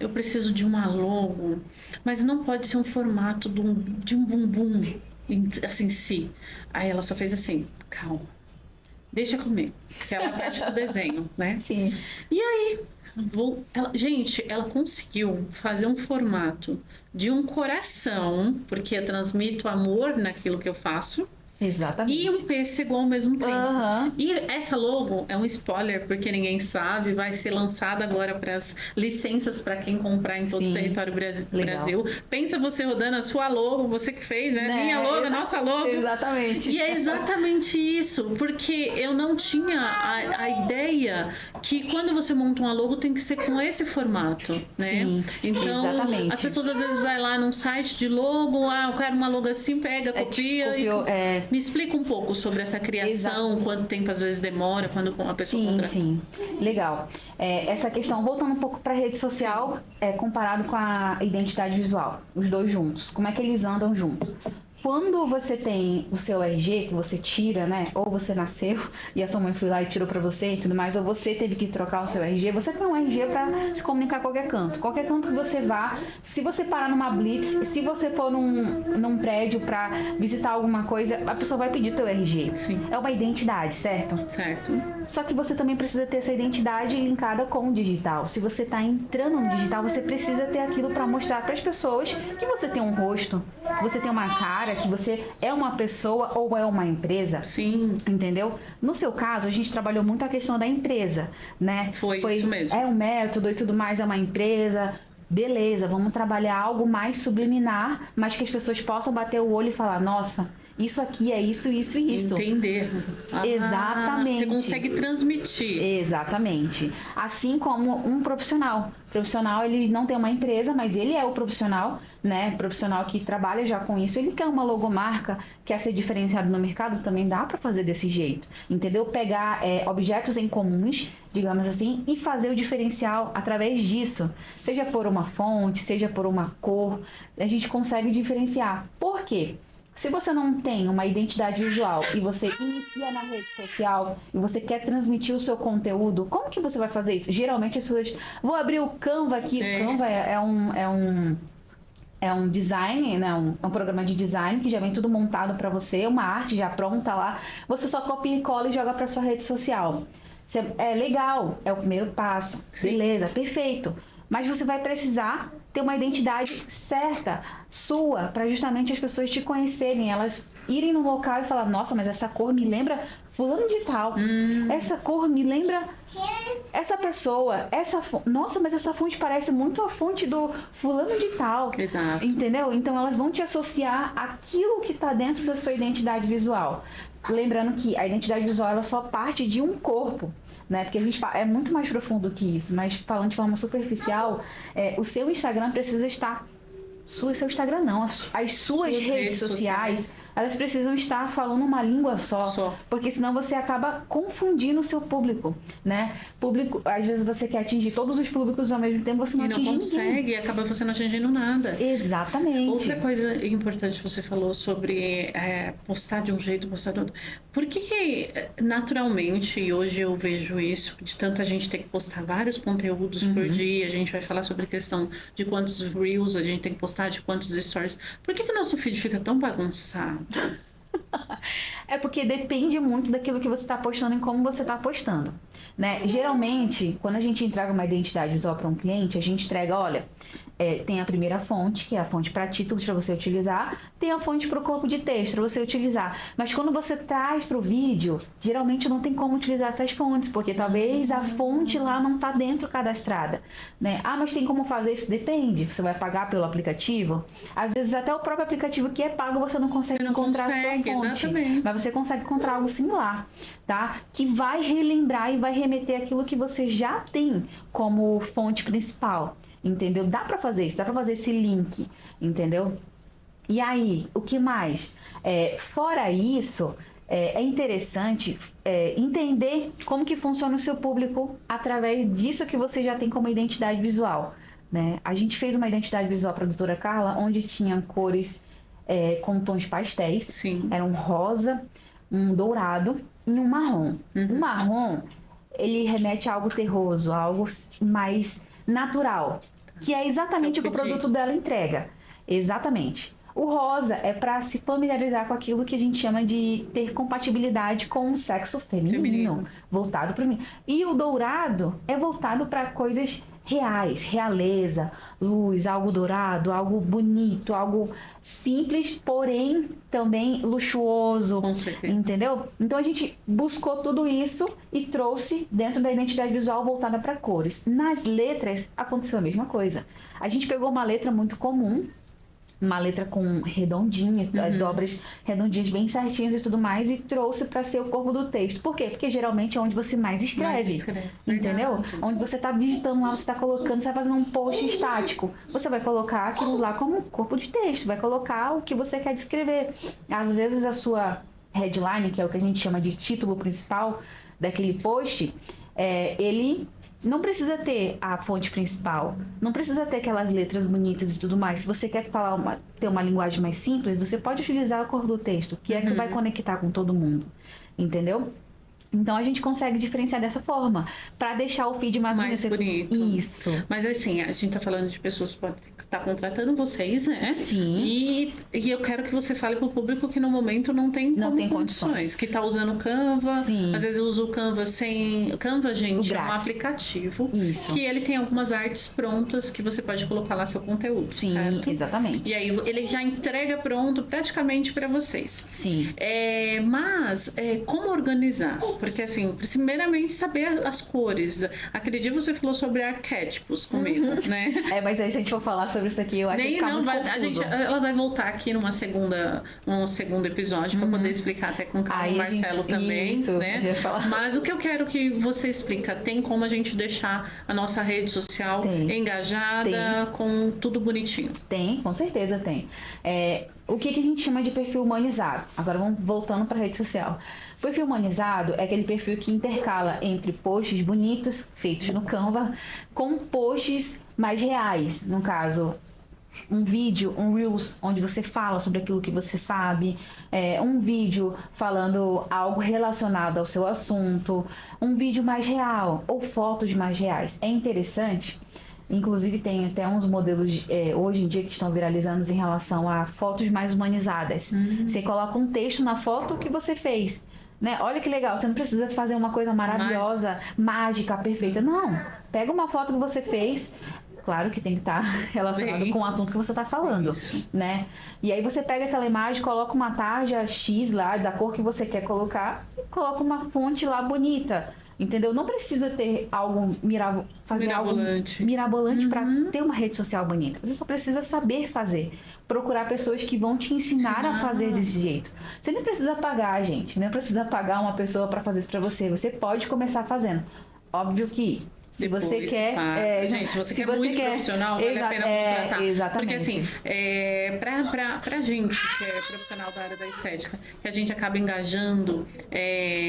eu preciso de uma logo, mas não pode ser um formato de um bumbum, assim, sim. Aí ela só fez assim, calma, deixa comigo, que ela parte do desenho, né? Sim. E aí, ela conseguiu fazer um formato de um coração, porque eu transmito amor naquilo que eu faço. Exatamente. E um pêssego ao mesmo tempo. E essa logo é um spoiler, porque ninguém sabe, vai ser lançada agora para as licenças para quem comprar em todo o território Brasil. Pensa você rodando a sua logo, você que fez, né? Minha logo, nossa logo. Exatamente. E é exatamente isso, porque eu não tinha a ideia que quando você monta uma logo tem que ser com esse formato, né? Sim, então, exatamente. as pessoas às vezes vai lá num site de logo, eu quero uma logo assim, pega, copia Me explica um pouco sobre essa criação, quanto tempo às vezes demora, quando a pessoa contrata. Sim, legal. Essa questão, voltando um pouco para a rede social, comparado com a identidade visual, os dois juntos, como é que eles andam juntos? Quando você tem o seu RG, que você tira, né? Ou você nasceu e a sua mãe foi lá e tirou pra você e tudo mais, ou você teve que trocar o seu RG, você tem um RG pra se comunicar a qualquer canto. Qualquer canto que você vá, se você parar numa blitz, se você for num prédio pra visitar alguma coisa, a pessoa vai pedir o teu RG. Sim. É uma identidade, certo? Certo. Só que você também precisa ter essa identidade linkada com o digital. Se você tá entrando no digital, você precisa ter aquilo pra mostrar pras pessoas que você tem um rosto, que você tem uma cara, que você é uma pessoa ou é uma empresa. Sim. Entendeu? No seu caso, a gente trabalhou muito a questão da empresa, né? Foi isso mesmo. É um método e tudo mais, é uma empresa. Beleza, vamos trabalhar algo mais subliminar, mas que as pessoas possam bater o olho e falar, nossa, isso aqui é isso, isso e isso. Entender. Exatamente. Você consegue transmitir. Exatamente. Assim como um profissional. O profissional, ele não tem uma empresa, mas ele é o profissional, né? O profissional que trabalha já com isso. Ele quer uma logomarca, quer ser diferenciado no mercado, também dá para fazer desse jeito. Entendeu? Pegar objetos em comuns, digamos assim, e fazer o diferencial através disso. Seja por uma fonte, seja por uma cor, a gente consegue diferenciar. Por quê? Se você não tem uma identidade visual e você inicia na rede social e você quer transmitir o seu conteúdo, como que você vai fazer isso? Geralmente as pessoas... Vou abrir o Canva aqui. O Canva é um design, né? Um programa de design que já vem tudo montado para você, uma arte já pronta lá. Você só copia e cola e joga para sua rede social. É legal, é o primeiro passo. Sim. Beleza, perfeito. Mas você vai precisar ter uma identidade certa, sua, para justamente as pessoas te conhecerem, elas irem no local e falar, nossa, mas essa cor me lembra fulano de tal, essa cor me lembra essa pessoa, nossa, mas essa fonte parece muito a fonte do fulano de tal. Exato. Entendeu? Então elas vão te associar àquilo que está dentro da sua identidade visual. lembrando que a identidade visual ela só parte de um corpo, né? Porque a gente é muito mais profundo que isso, mas falando de forma superficial, o seu Instagram precisa estar... Seu Instagram não, as suas redes sociais, elas precisam estar falando uma língua só, porque senão você acaba confundindo o seu público, né? Público, às vezes você quer atingir todos os públicos ao mesmo tempo, você não atinge ninguém. E não consegue, e acaba você não atingindo nada. Exatamente. Outra coisa importante que você falou sobre postar de um jeito, postar de outro. Por que naturalmente, e hoje eu vejo isso, de tanta gente ter que postar vários conteúdos por dia, a gente vai falar sobre a questão de quantos Reels a gente tem que postar, de quantos Stories. Por que o nosso feed fica tão bagunçado? É porque depende muito daquilo que você está postando e como você está postando, né? Geralmente, quando a gente entrega uma identidade visual para um cliente, a gente entrega, olha, tem a primeira fonte, que é a fonte para títulos para você utilizar, tem a fonte para o corpo de texto para você utilizar. Mas quando você traz para o vídeo, geralmente não tem como utilizar essas fontes, porque talvez a fonte lá não está dentro cadastrada, né? Ah, mas tem como fazer isso? Depende. Você vai pagar pelo aplicativo? Às vezes até o próprio aplicativo que é pago você não consegue encontrar a sua fonte. Exatamente. Mas você consegue encontrar algo similar, tá? Que vai relembrar e vai remeter aquilo que você já tem como fonte principal, entendeu? Dá pra fazer isso, dá pra fazer esse link, entendeu? E aí, o que mais? Fora isso, é interessante entender como que funciona o seu público através disso que você já tem como identidade visual, né? A gente fez uma identidade visual para a doutora Carla, onde tinham cores com tons pastéis. Sim. Era um rosa, um dourado e um marrom. O marrom, ele remete a algo terroso, a algo mais natural, que é exatamente o que o produto dela entrega. Exatamente. O rosa é para se familiarizar com aquilo que a gente chama de ter compatibilidade com o sexo feminino. Voltado para mim. E o dourado é voltado para coisas reais, realeza, luz, algo dourado, algo bonito, algo simples, porém também luxuoso. Com certeza. Entendeu? Então a gente buscou tudo isso e trouxe dentro da identidade visual voltada para cores. Nas letras aconteceu a mesma coisa. A gente pegou uma letra muito comum, uma letra com redondinhas, dobras redondinhas bem certinhas e tudo mais, e trouxe para ser o corpo do texto. Por quê? Porque geralmente é onde você mais escreve. Entendeu? Verdade. Onde você está digitando lá, você está colocando, você está fazendo um post estático. Você vai colocar aquilo lá como corpo de texto, vai colocar o que você quer descrever. Às vezes a sua headline, que é o que a gente chama de título principal daquele post, ele não precisa ter a fonte principal, não precisa ter aquelas letras bonitas e tudo mais. Se você quer ter uma linguagem mais simples, você pode utilizar a cor do texto, que é que vai conectar com todo mundo, entendeu? Então a gente consegue diferenciar dessa forma, para deixar o feed mais bonito. Isso. Mas assim, a gente tá falando de pessoas que podem estar contratando vocês, né? Sim. E eu quero que você fale pro público que no momento não tem condições. Que tá usando o Canva. Sim. Às vezes usa o Canva sem... O Canva, gente, é um aplicativo. Isso. Que ele tem algumas artes prontas que você pode colocar lá seu conteúdo. Sim, certo? exatamente. E aí ele já entrega pronto praticamente para vocês. Sim. Mas como organizar? Porque assim, primeiramente saber as cores. Aquele dia você falou sobre arquétipos comigo, né? Mas aí se a gente for falar sobre isso aqui, eu acho que fica muito confuso. Ela vai voltar aqui num segundo episódio para poder explicar até com calma o Marcelo também, isso, né? Mas o que eu quero que você explica, tem como a gente deixar a nossa rede social engajada, com tudo bonitinho? Tem, com certeza tem. O que a gente chama de perfil humanizado? Agora vamos voltando para a rede social. O perfil humanizado é aquele perfil que intercala entre posts bonitos, feitos no Canva, com posts mais reais. No caso, um vídeo, um Reels, onde você fala sobre aquilo que você sabe, um vídeo falando algo relacionado ao seu assunto, um vídeo mais real ou fotos mais reais. É interessante. Inclusive tem até uns modelos hoje em dia que estão viralizando em relação a fotos mais humanizadas. Você coloca um texto na foto que você fez, né? Olha que legal, você não precisa fazer uma coisa maravilhosa, mágica, perfeita. Não, pega uma foto que você fez, Claro que tem que estar relacionado Bem, com o assunto que você está falando, né? E aí você pega aquela imagem, coloca uma tarja X lá, da cor que você quer colocar, e coloca uma fonte lá bonita, entendeu? Não precisa ter algo fazer Mirabolante. algo mirabolante para ter uma rede social bonita. Você só precisa saber fazer. Procurar pessoas que vão te ensinar a fazer desse jeito. Você nem precisa pagar, gente. Não precisa pagar uma pessoa para fazer isso para você. Você pode começar fazendo. Óbvio que se Depois você quer... gente, se você quer muito profissional, vale a pena contratar. Exatamente. Porque assim, pra gente que é profissional da área da estética, que a gente acaba engajando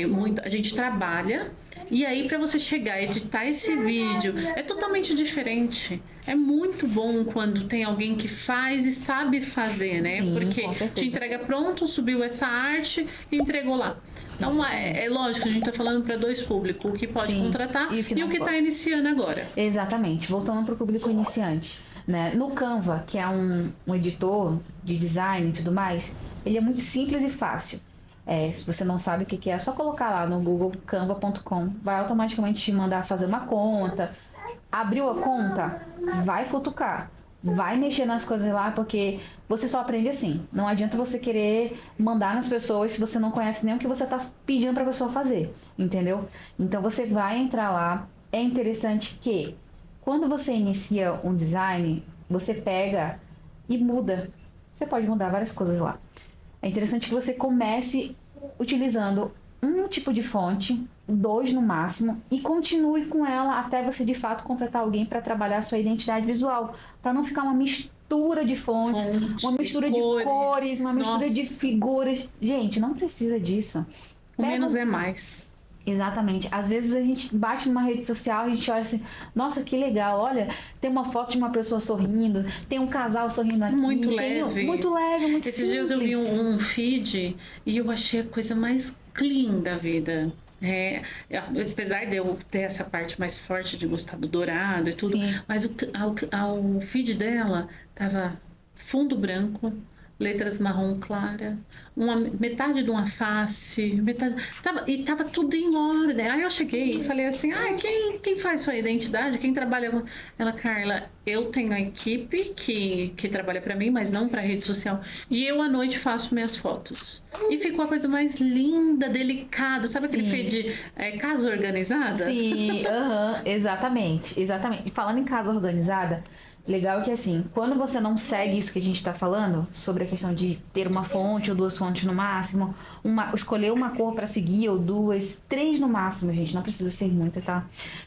muito, a gente trabalha, e aí pra você chegar e editar esse vídeo, é totalmente diferente. É muito bom quando tem alguém que faz e sabe fazer, né? Sim, porque com certeza. te entrega pronto, subiu essa arte e entregou lá. Então, é lógico, a gente está falando para dois públicos, o que pode contratar e o que está iniciando agora. Exatamente, voltando para o público iniciante. Né? No Canva, que é um editor de design e tudo mais, ele é muito simples e fácil. Se você não sabe o que é só colocar lá no Google canva.com, vai automaticamente te mandar fazer uma conta. Abriu a conta, vai futucar. Vai mexer nas coisas lá, porque você só aprende assim. Não adianta você querer mandar nas pessoas se você não conhece nem o que você está pedindo para a pessoa fazer, entendeu? Então você vai entrar lá. É interessante que quando você inicia um design, você pega e muda. Você pode mudar várias coisas lá. É interessante que você comece utilizando um tipo de fonte, 2 no máximo, e continue com ela até você de fato contratar alguém para trabalhar a sua identidade visual, para não ficar uma mistura de fontes, uma mistura de cores, uma mistura de figuras. Gente, não precisa disso. O menos é mais. Exatamente. Às vezes a gente bate numa rede social e a gente olha assim, nossa, que legal, olha, tem uma foto de uma pessoa sorrindo, tem um casal sorrindo aqui. Muito leve. Muito leve, muito Esses dias eu vi um feed e eu achei a coisa mais clean da vida. Apesar de eu ter essa parte mais forte de gostar do dourado e tudo, mas o feed dela tava fundo branco, letras marrom clara, metade de uma face, tava tudo em ordem. Aí eu cheguei e falei assim, quem faz sua identidade? Quem trabalha com... Ela, Carla, eu tenho a equipe que trabalha para mim, mas não para rede social. E eu à noite faço minhas fotos. E ficou a coisa mais linda, delicada. Sabe aquele feed de casa organizada? Sim, exatamente. E falando em casa organizada, legal que assim, quando você não segue isso que a gente está falando, sobre a questão de ter uma fonte ou 2 fontes no máximo, escolher uma cor para seguir ou 2, 3 no máximo, gente, não precisa ser muita, tá?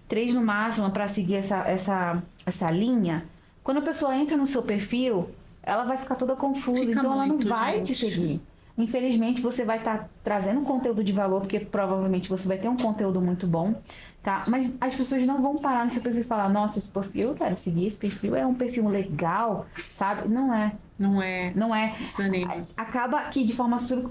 3 no máximo para seguir essa linha. Quando a pessoa entra no seu perfil, ela vai ficar toda confusa, então ela não vai te seguir. Infelizmente, você vai estar trazendo conteúdo de valor, porque provavelmente você vai ter um conteúdo muito bom, tá? Mas as pessoas não vão parar no seu perfil e falar, nossa, esse perfil eu quero seguir, esse perfil é um perfil legal, sabe? Não é. Não é. Desanima. Acaba que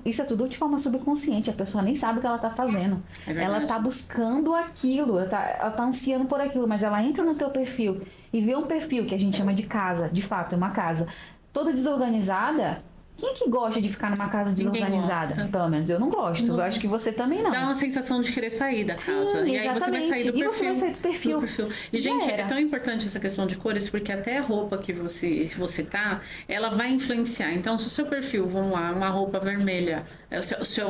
isso é tudo de forma subconsciente, a pessoa nem sabe o que ela tá fazendo. Ela tá buscando aquilo, ela tá ansiando por aquilo, mas ela entra no teu perfil e vê um perfil que a gente chama de casa, de fato, é uma casa, toda desorganizada. Quem que gosta de ficar numa casa desorganizada? Pelo menos eu não gosto. Eu acho que você também não. Dá uma sensação de querer sair da casa. Sim, e aí você vai sair do perfil. Você vai sair do perfil. E, gente, é tão importante essa questão de cores, porque até a roupa que você tá, ela vai influenciar. Então, se o seu perfil, vamos lá, uma roupa vermelha, o seu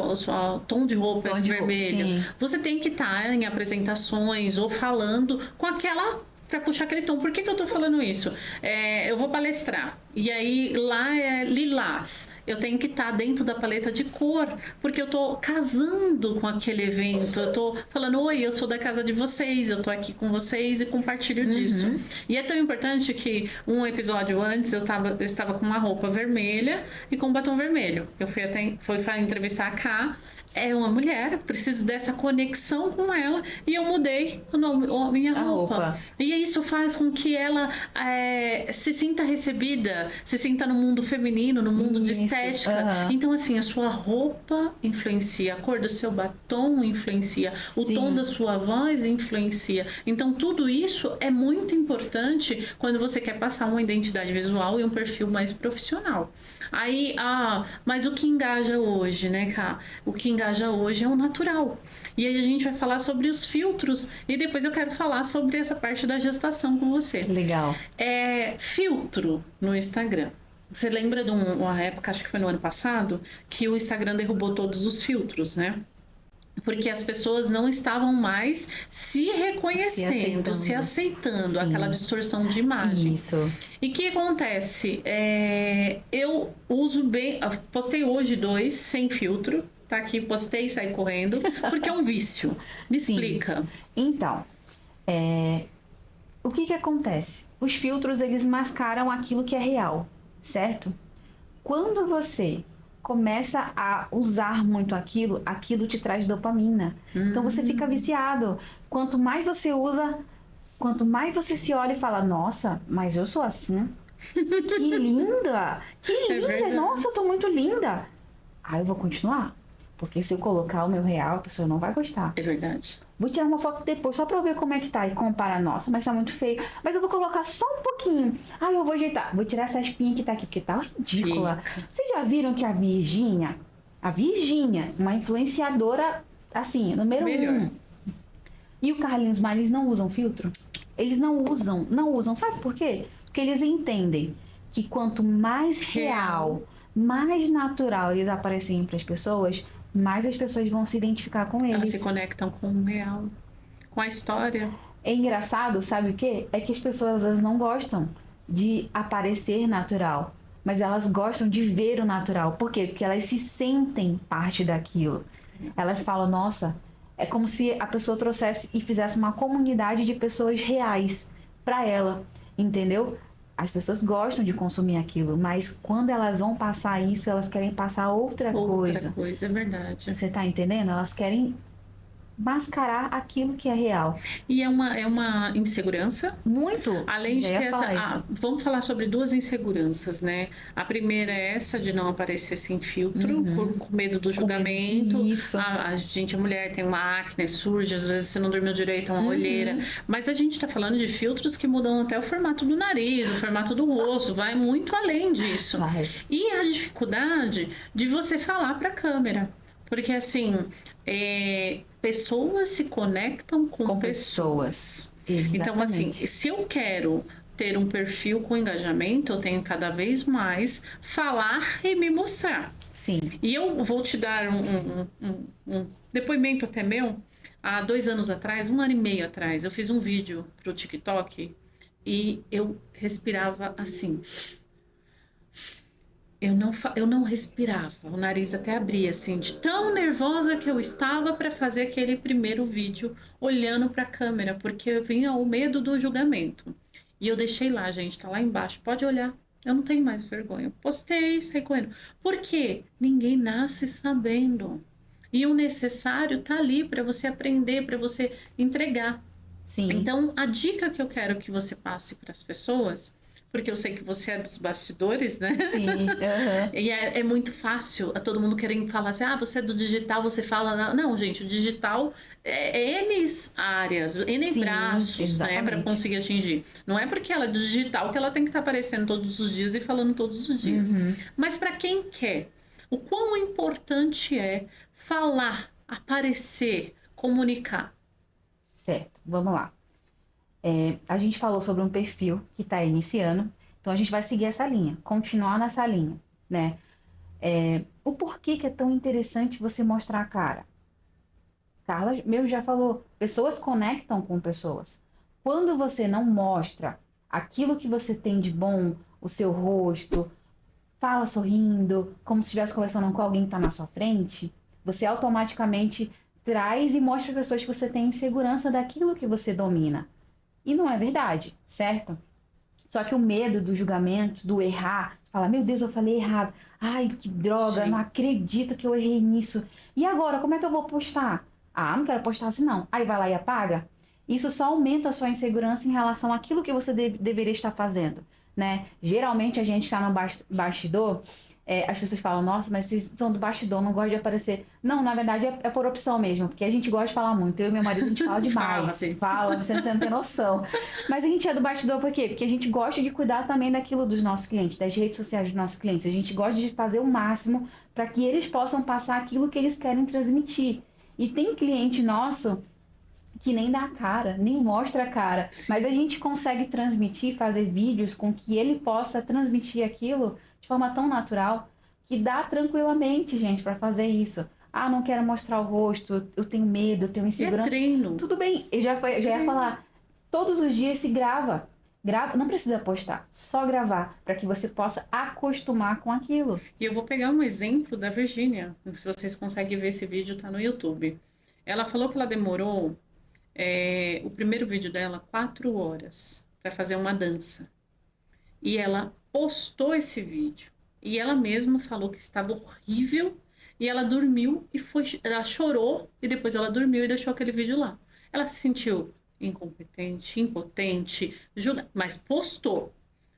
tom de roupa é vermelho, você tem que estar em apresentações ou falando com aquela... Pra puxar aquele tom. Por que eu tô falando isso? Eu vou palestrar. E aí, lá é lilás. Eu tenho que estar dentro da paleta de cor. Porque eu tô casando com aquele evento. Eu tô falando, oi, eu sou da casa de vocês. Eu tô aqui com vocês e compartilho disso. E é tão importante que um episódio antes eu estava com uma roupa vermelha e com um batom vermelho. Eu fui entrevistar a Ká. É uma mulher, preciso dessa conexão com ela e eu mudei a minha roupa. E isso faz com que ela se sinta recebida, se sinta no mundo feminino, no mundo de estética. Então, assim, a sua roupa influencia, a cor do seu batom influencia, o tom da sua voz influencia. Então, tudo isso é muito importante quando você quer passar uma identidade visual e um perfil mais profissional. Aí, mas o que engaja hoje, né, Ká? O que engaja hoje é o natural. E aí a gente vai falar sobre os filtros e depois eu quero falar sobre essa parte da gestação com você. Legal. Filtro no Instagram. Você lembra de uma época, acho que foi no ano passado, que o Instagram derrubou todos os filtros, né? Porque as pessoas não estavam mais se reconhecendo, se aceitando, Sim. aquela distorção de imagem. Isso. E o que acontece? Eu uso bem... Postei hoje 2 sem filtro. Tá aqui, postei e saí correndo. Porque é um vício. Me Sim. explica. Então, o que acontece? Os filtros, eles mascaram aquilo que é real, certo? Quando você começa a usar muito aquilo te traz dopamina. Então você fica viciado. Quanto mais você usa, quanto mais você se olha e fala, nossa, mas eu sou assim. Que linda! Que linda! verdade. Nossa, eu tô muito linda. Aí eu vou continuar. Porque se eu colocar o meu real, a pessoa não vai gostar. É verdade. Vou tirar uma foto depois, só pra eu ver como é que tá. E comparar, nossa, mas tá muito feio. Mas eu vou colocar só um pouquinho. Ah, eu vou ajeitar. Vou tirar essa espinha que tá aqui, porque tá ridícula. Vocês já viram que a Virgínia, uma influenciadora, assim, número Melhor. 1. E o Carlinhos Maia, eles não usam filtro? Eles não usam. Sabe por quê? Porque eles entendem que quanto mais real, mais natural eles aparecem para as pessoas, mais as pessoas vão se identificar com Elas eles. se conectam com o real, com a história. É engraçado, sabe o quê? É que as pessoas elas não gostam de aparecer natural, mas elas gostam de ver o natural. Por quê? Porque elas se sentem parte daquilo. Elas falam, nossa, é como se a pessoa trouxesse e fizesse uma comunidade de pessoas reais para ela, entendeu? As pessoas gostam de consumir aquilo, mas quando elas vão passar isso, elas querem passar outra coisa. É verdade. Você tá entendendo? Elas querem mascarar aquilo que é real. E é uma insegurança. Muito. Além de Já ia ter essa. falar isso. Vamos falar sobre 2 inseguranças, né? A primeira é essa de não aparecer sem filtro, por medo do julgamento. Isso. A mulher tem uma acne, surge, às vezes você não dormiu direito, uma olheira. Mas a gente tá falando de filtros que mudam até o formato do nariz, o formato do rosto, vai muito além disso. Vai. E a dificuldade de você falar pra câmera. Porque assim, pessoas se conectam com pessoas. Então, assim, se eu quero ter um perfil com engajamento, eu tenho cada vez mais falar e me mostrar. Sim. E eu vou te dar um depoimento até meu. Há 2 anos atrás, 1 ano e meio atrás, eu fiz um vídeo pro TikTok e eu respirava assim. Eu não respirava, o nariz até abria, assim, de tão nervosa que eu estava para fazer aquele primeiro vídeo olhando para a câmera, porque vinha o medo do julgamento. E eu deixei lá, gente, tá lá embaixo, pode olhar, eu não tenho mais vergonha. Eu postei, saí correndo. Por quê? Ninguém nasce sabendo. E o necessário tá ali para você aprender, para você entregar. Sim. Então, a dica que eu quero que você passe para as pessoas, porque eu sei que você é dos bastidores, né? Sim. E é muito fácil, todo mundo querendo falar assim, você é do digital, você fala... Não, gente, o digital é N áreas, N braços, né, para conseguir atingir. Não é porque ela é do digital que ela tem que estar aparecendo todos os dias e falando todos os dias. Mas para quem quer, o quão importante é falar, aparecer, comunicar. Certo, vamos lá. A gente falou sobre um perfil que está iniciando, então a gente vai seguir essa linha, continuar nessa linha, né? O porquê que é tão interessante você mostrar a cara? Carla mesmo já falou, pessoas conectam com pessoas. Quando você não mostra aquilo que você tem de bom, o seu rosto, fala sorrindo, como se estivesse conversando com alguém que está na sua frente, você automaticamente traz e mostra para pessoas que você tem insegurança daquilo que você domina. E não é verdade, certo? Só que o medo do julgamento, do errar, falar, meu Deus, eu falei errado. Ai, que droga, não acredito que eu errei nisso. E agora, como é que eu vou postar? Não quero postar assim não. Aí vai lá e apaga. Isso só aumenta a sua insegurança em relação àquilo que você deveria estar fazendo, né? Geralmente a gente está no bastidor, as pessoas falam, nossa, mas vocês são do bastidor, não gostam de aparecer. Não, na verdade é por opção mesmo, porque a gente gosta de falar muito. Eu e meu marido, a gente fala demais. Fala, você não tem noção. Mas a gente é do bastidor por quê? Porque a gente gosta de cuidar também daquilo dos nossos clientes, das redes sociais dos nossos clientes. A gente gosta de fazer o máximo para que eles possam passar aquilo que eles querem transmitir. E tem cliente nosso que nem dá a cara, nem mostra a cara. Sim. Mas a gente consegue transmitir, fazer vídeos com que ele possa transmitir aquilo de forma tão natural que dá tranquilamente, gente, para fazer isso. Ah, não quero mostrar o rosto, eu tenho medo, eu tenho insegurança. É treino. Tudo bem, eu já ia falar. Todos os dias se grava. Não precisa postar, só gravar, para que você possa acostumar com aquilo. E eu vou pegar um exemplo da Virgínia. Se vocês conseguem ver esse vídeo, tá no YouTube. Ela falou que ela demorou o primeiro vídeo dela 4 horas para fazer uma dança. E ela postou esse vídeo. E ela mesma falou que estava horrível. E ela dormiu e ela chorou. E depois ela dormiu e deixou aquele vídeo lá. Ela se sentiu incompetente, impotente, mas postou.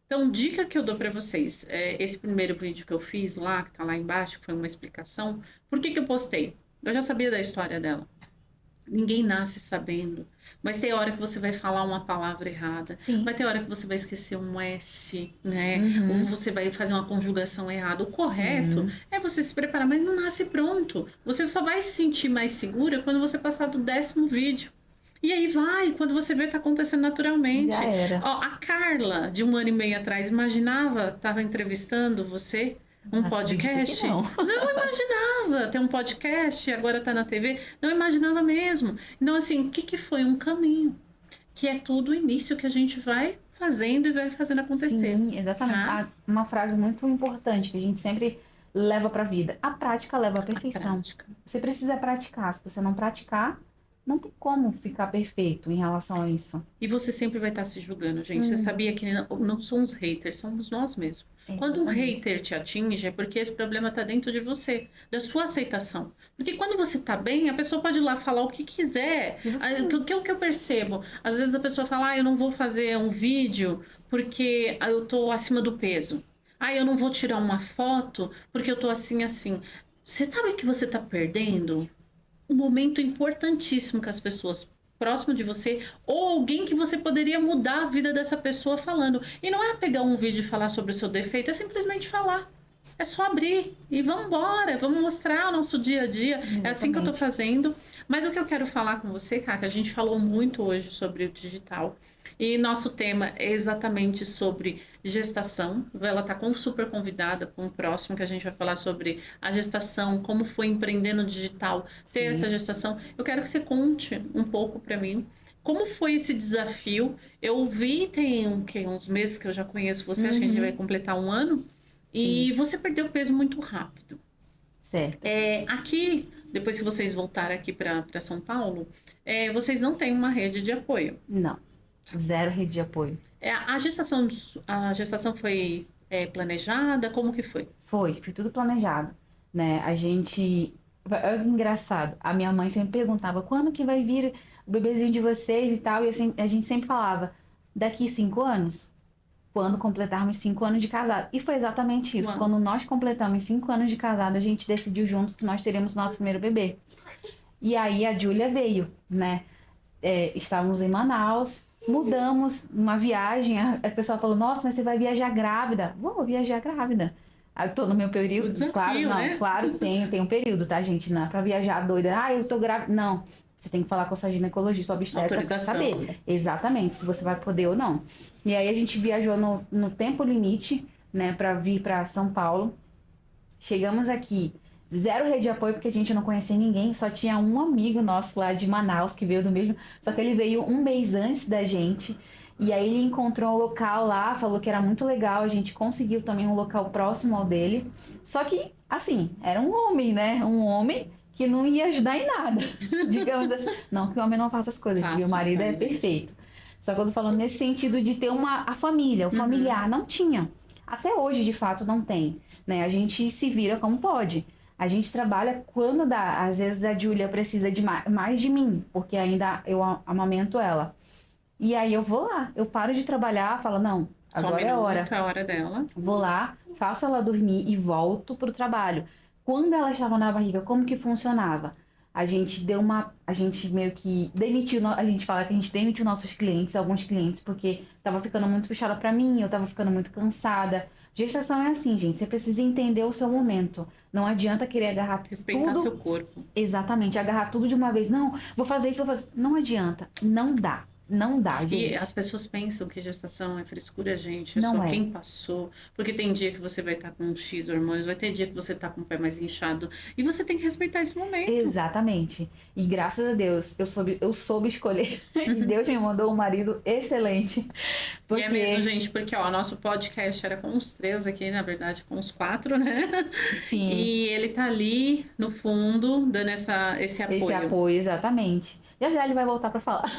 Então, dica que eu dou para vocês. Esse primeiro vídeo que eu fiz lá, que tá lá embaixo, foi uma explicação. Por que eu postei? Eu já sabia da história dela. Ninguém nasce sabendo. Mas tem hora que você vai falar uma palavra errada. Sim. Vai ter hora que você vai esquecer um S, né? Uhum. Ou você vai fazer uma conjugação errada. O correto é você se preparar, mas não nasce pronto. Você só vai se sentir mais segura quando você passar do 10º vídeo. E aí vai, quando você vê, tá acontecendo naturalmente. Já era. Ó, a Carla, de 1 ano e meio atrás, imaginava, tava entrevistando você... Um podcast? Não imaginava ter um podcast, agora tá na TV. Não imaginava mesmo. Então, assim, o que foi? Um caminho. Que é tudo o início que a gente vai fazendo e vai fazendo acontecer. Sim, exatamente. Tá? Uma frase muito importante que a gente sempre leva pra vida. A prática leva à perfeição. Prática. Você precisa praticar. Se você não praticar, não tem como ficar perfeito em relação a isso. E você sempre vai estar se julgando, gente. Você sabia que não somos haters, somos nós mesmos. Quando um hater te atinge, é porque esse problema está dentro de você, da sua aceitação. Porque quando você está bem, a pessoa pode ir lá falar o que quiser. O que eu percebo? Às vezes a pessoa fala, eu não vou fazer um vídeo porque eu estou acima do peso. Eu não vou tirar uma foto porque eu estou assim. Você sabe que você está perdendo um momento importantíssimo que as pessoas próximo de você, ou alguém que você poderia mudar a vida dessa pessoa falando. E não é pegar um vídeo e falar sobre o seu defeito, é simplesmente falar. É só abrir e vamos embora, vamos mostrar o nosso dia a dia. Exatamente. É assim que eu tô fazendo. Mas o que eu quero falar com você, Kaka, a gente falou muito hoje sobre o digital. E nosso tema é exatamente sobre gestação. Ela está super convidada para um próximo que a gente vai falar sobre a gestação, como foi empreender no digital, ter essa gestação. Eu quero que você conte um pouco para mim como foi esse desafio. Eu vi, tem uns meses que eu já conheço você, acho que a gente vai completar 1 ano, e você perdeu peso muito rápido. Certo. Aqui, depois que vocês voltarem aqui para São Paulo, vocês não têm uma rede de apoio. Não. 0 rede de apoio. A gestação foi planejada? Como que foi? Foi tudo planejado, né? A gente... É engraçado. A minha mãe sempre perguntava, quando que vai vir o bebezinho de vocês e tal? E a gente sempre falava, daqui 5 anos? Quando completarmos 5 anos de casado. E foi exatamente isso. Uau. Quando nós completamos 5 anos de casado, a gente decidiu juntos que nós teríamos nosso primeiro bebê. E aí a Júlia veio, né? Estávamos em Manaus, mudamos numa viagem, a pessoa falou, nossa, mas você vai viajar grávida? Vou viajar grávida. Eu tô no meu período, desafio, claro, não, né? Claro, tem um período, tá, gente? Não é pra viajar doida, eu tô grávida, não. Você tem que falar com a sua ginecologista, obstetra, pra saber exatamente se você vai poder ou não. E aí a gente viajou no tempo limite, né, pra vir pra São Paulo. Chegamos aqui, 0 rede de apoio, porque a gente não conhecia ninguém, só tinha um amigo nosso lá de Manaus, que veio do mesmo, só que ele veio 1 mês antes da gente, e aí ele encontrou um local lá, falou que era muito legal, a gente conseguiu também um local próximo ao dele, só que, assim, era um homem, né, um homem que não ia ajudar em nada, digamos assim, não que o homem não faça as coisas, porque o marido é perfeito, só que eu tô falando nesse sentido de ter a família, o familiar, não tinha, até hoje de fato não tem, né, a gente se vira como pode. A gente trabalha quando dá. Às vezes a Júlia precisa de mais de mim, porque ainda eu amamento ela. E aí eu vou lá, eu paro de trabalhar, falo, não, Só um agora é a hora. minuto, é a hora dela. Vou lá, faço ela dormir e volto pro trabalho. Quando ela estava na barriga, como que funcionava? A gente meio que demitiu, a gente fala que a gente demitiu nossos clientes, alguns clientes, porque tava ficando muito puxada pra mim, eu tava ficando muito cansada. Gestação é assim, gente, você precisa entender o seu momento. Não adianta querer agarrar Respeitar tudo. seu corpo. Exatamente, agarrar tudo de uma vez. Não, vou fazer isso, vou fazer. Não adianta, não dá. Não dá, gente. E as pessoas pensam que gestação é frescura, gente. É Não só é. quem passou. Porque tem dia que você vai estar com X hormônios, vai ter dia que você tá com o pé mais inchado. E você tem que respeitar esse momento. Exatamente. E graças a Deus, eu soube escolher. E Deus me mandou um marido excelente. Porque... E é mesmo, gente, porque ó, nosso podcast era com os 3 aqui, na verdade, com os 4, né? Sim. E ele tá ali no fundo, dando esse apoio. Esse apoio, exatamente. Já já ele vai voltar pra falar.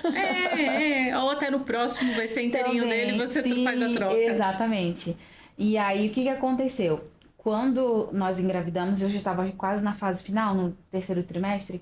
Ou até no próximo vai ser inteirinho Também, dele e você sim, faz a troca. Exatamente. E aí, o que aconteceu? Quando nós engravidamos, eu já estava quase na fase final, no 3º trimestre,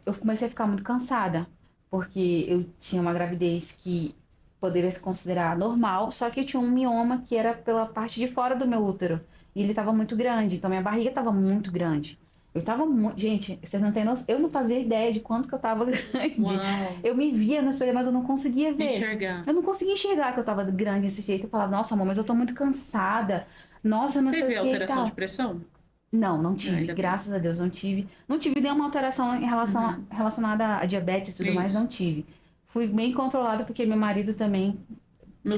eu comecei a ficar muito cansada, porque eu tinha uma gravidez que poderia se considerar normal, só que eu tinha um mioma que era pela parte de fora do meu útero, e ele estava muito grande, então minha barriga estava muito grande. Eu tava muito... Gente, vocês não têm noção. Eu não fazia ideia de quanto que eu tava grande. Uau. Eu me via no espelho, mas eu não conseguia ver. Enxergar. Eu não conseguia enxergar que eu tava grande desse jeito. Eu falava, nossa, amor, mas eu tô muito cansada. Nossa, eu não sei o Teve que e alteração tal. de pressão? Não tive. Ainda bem. Graças a Deus, não tive. Não tive nenhuma alteração em relação relacionada a diabetes e tudo mais, Isso. não tive. Fui bem controlada, porque meu marido também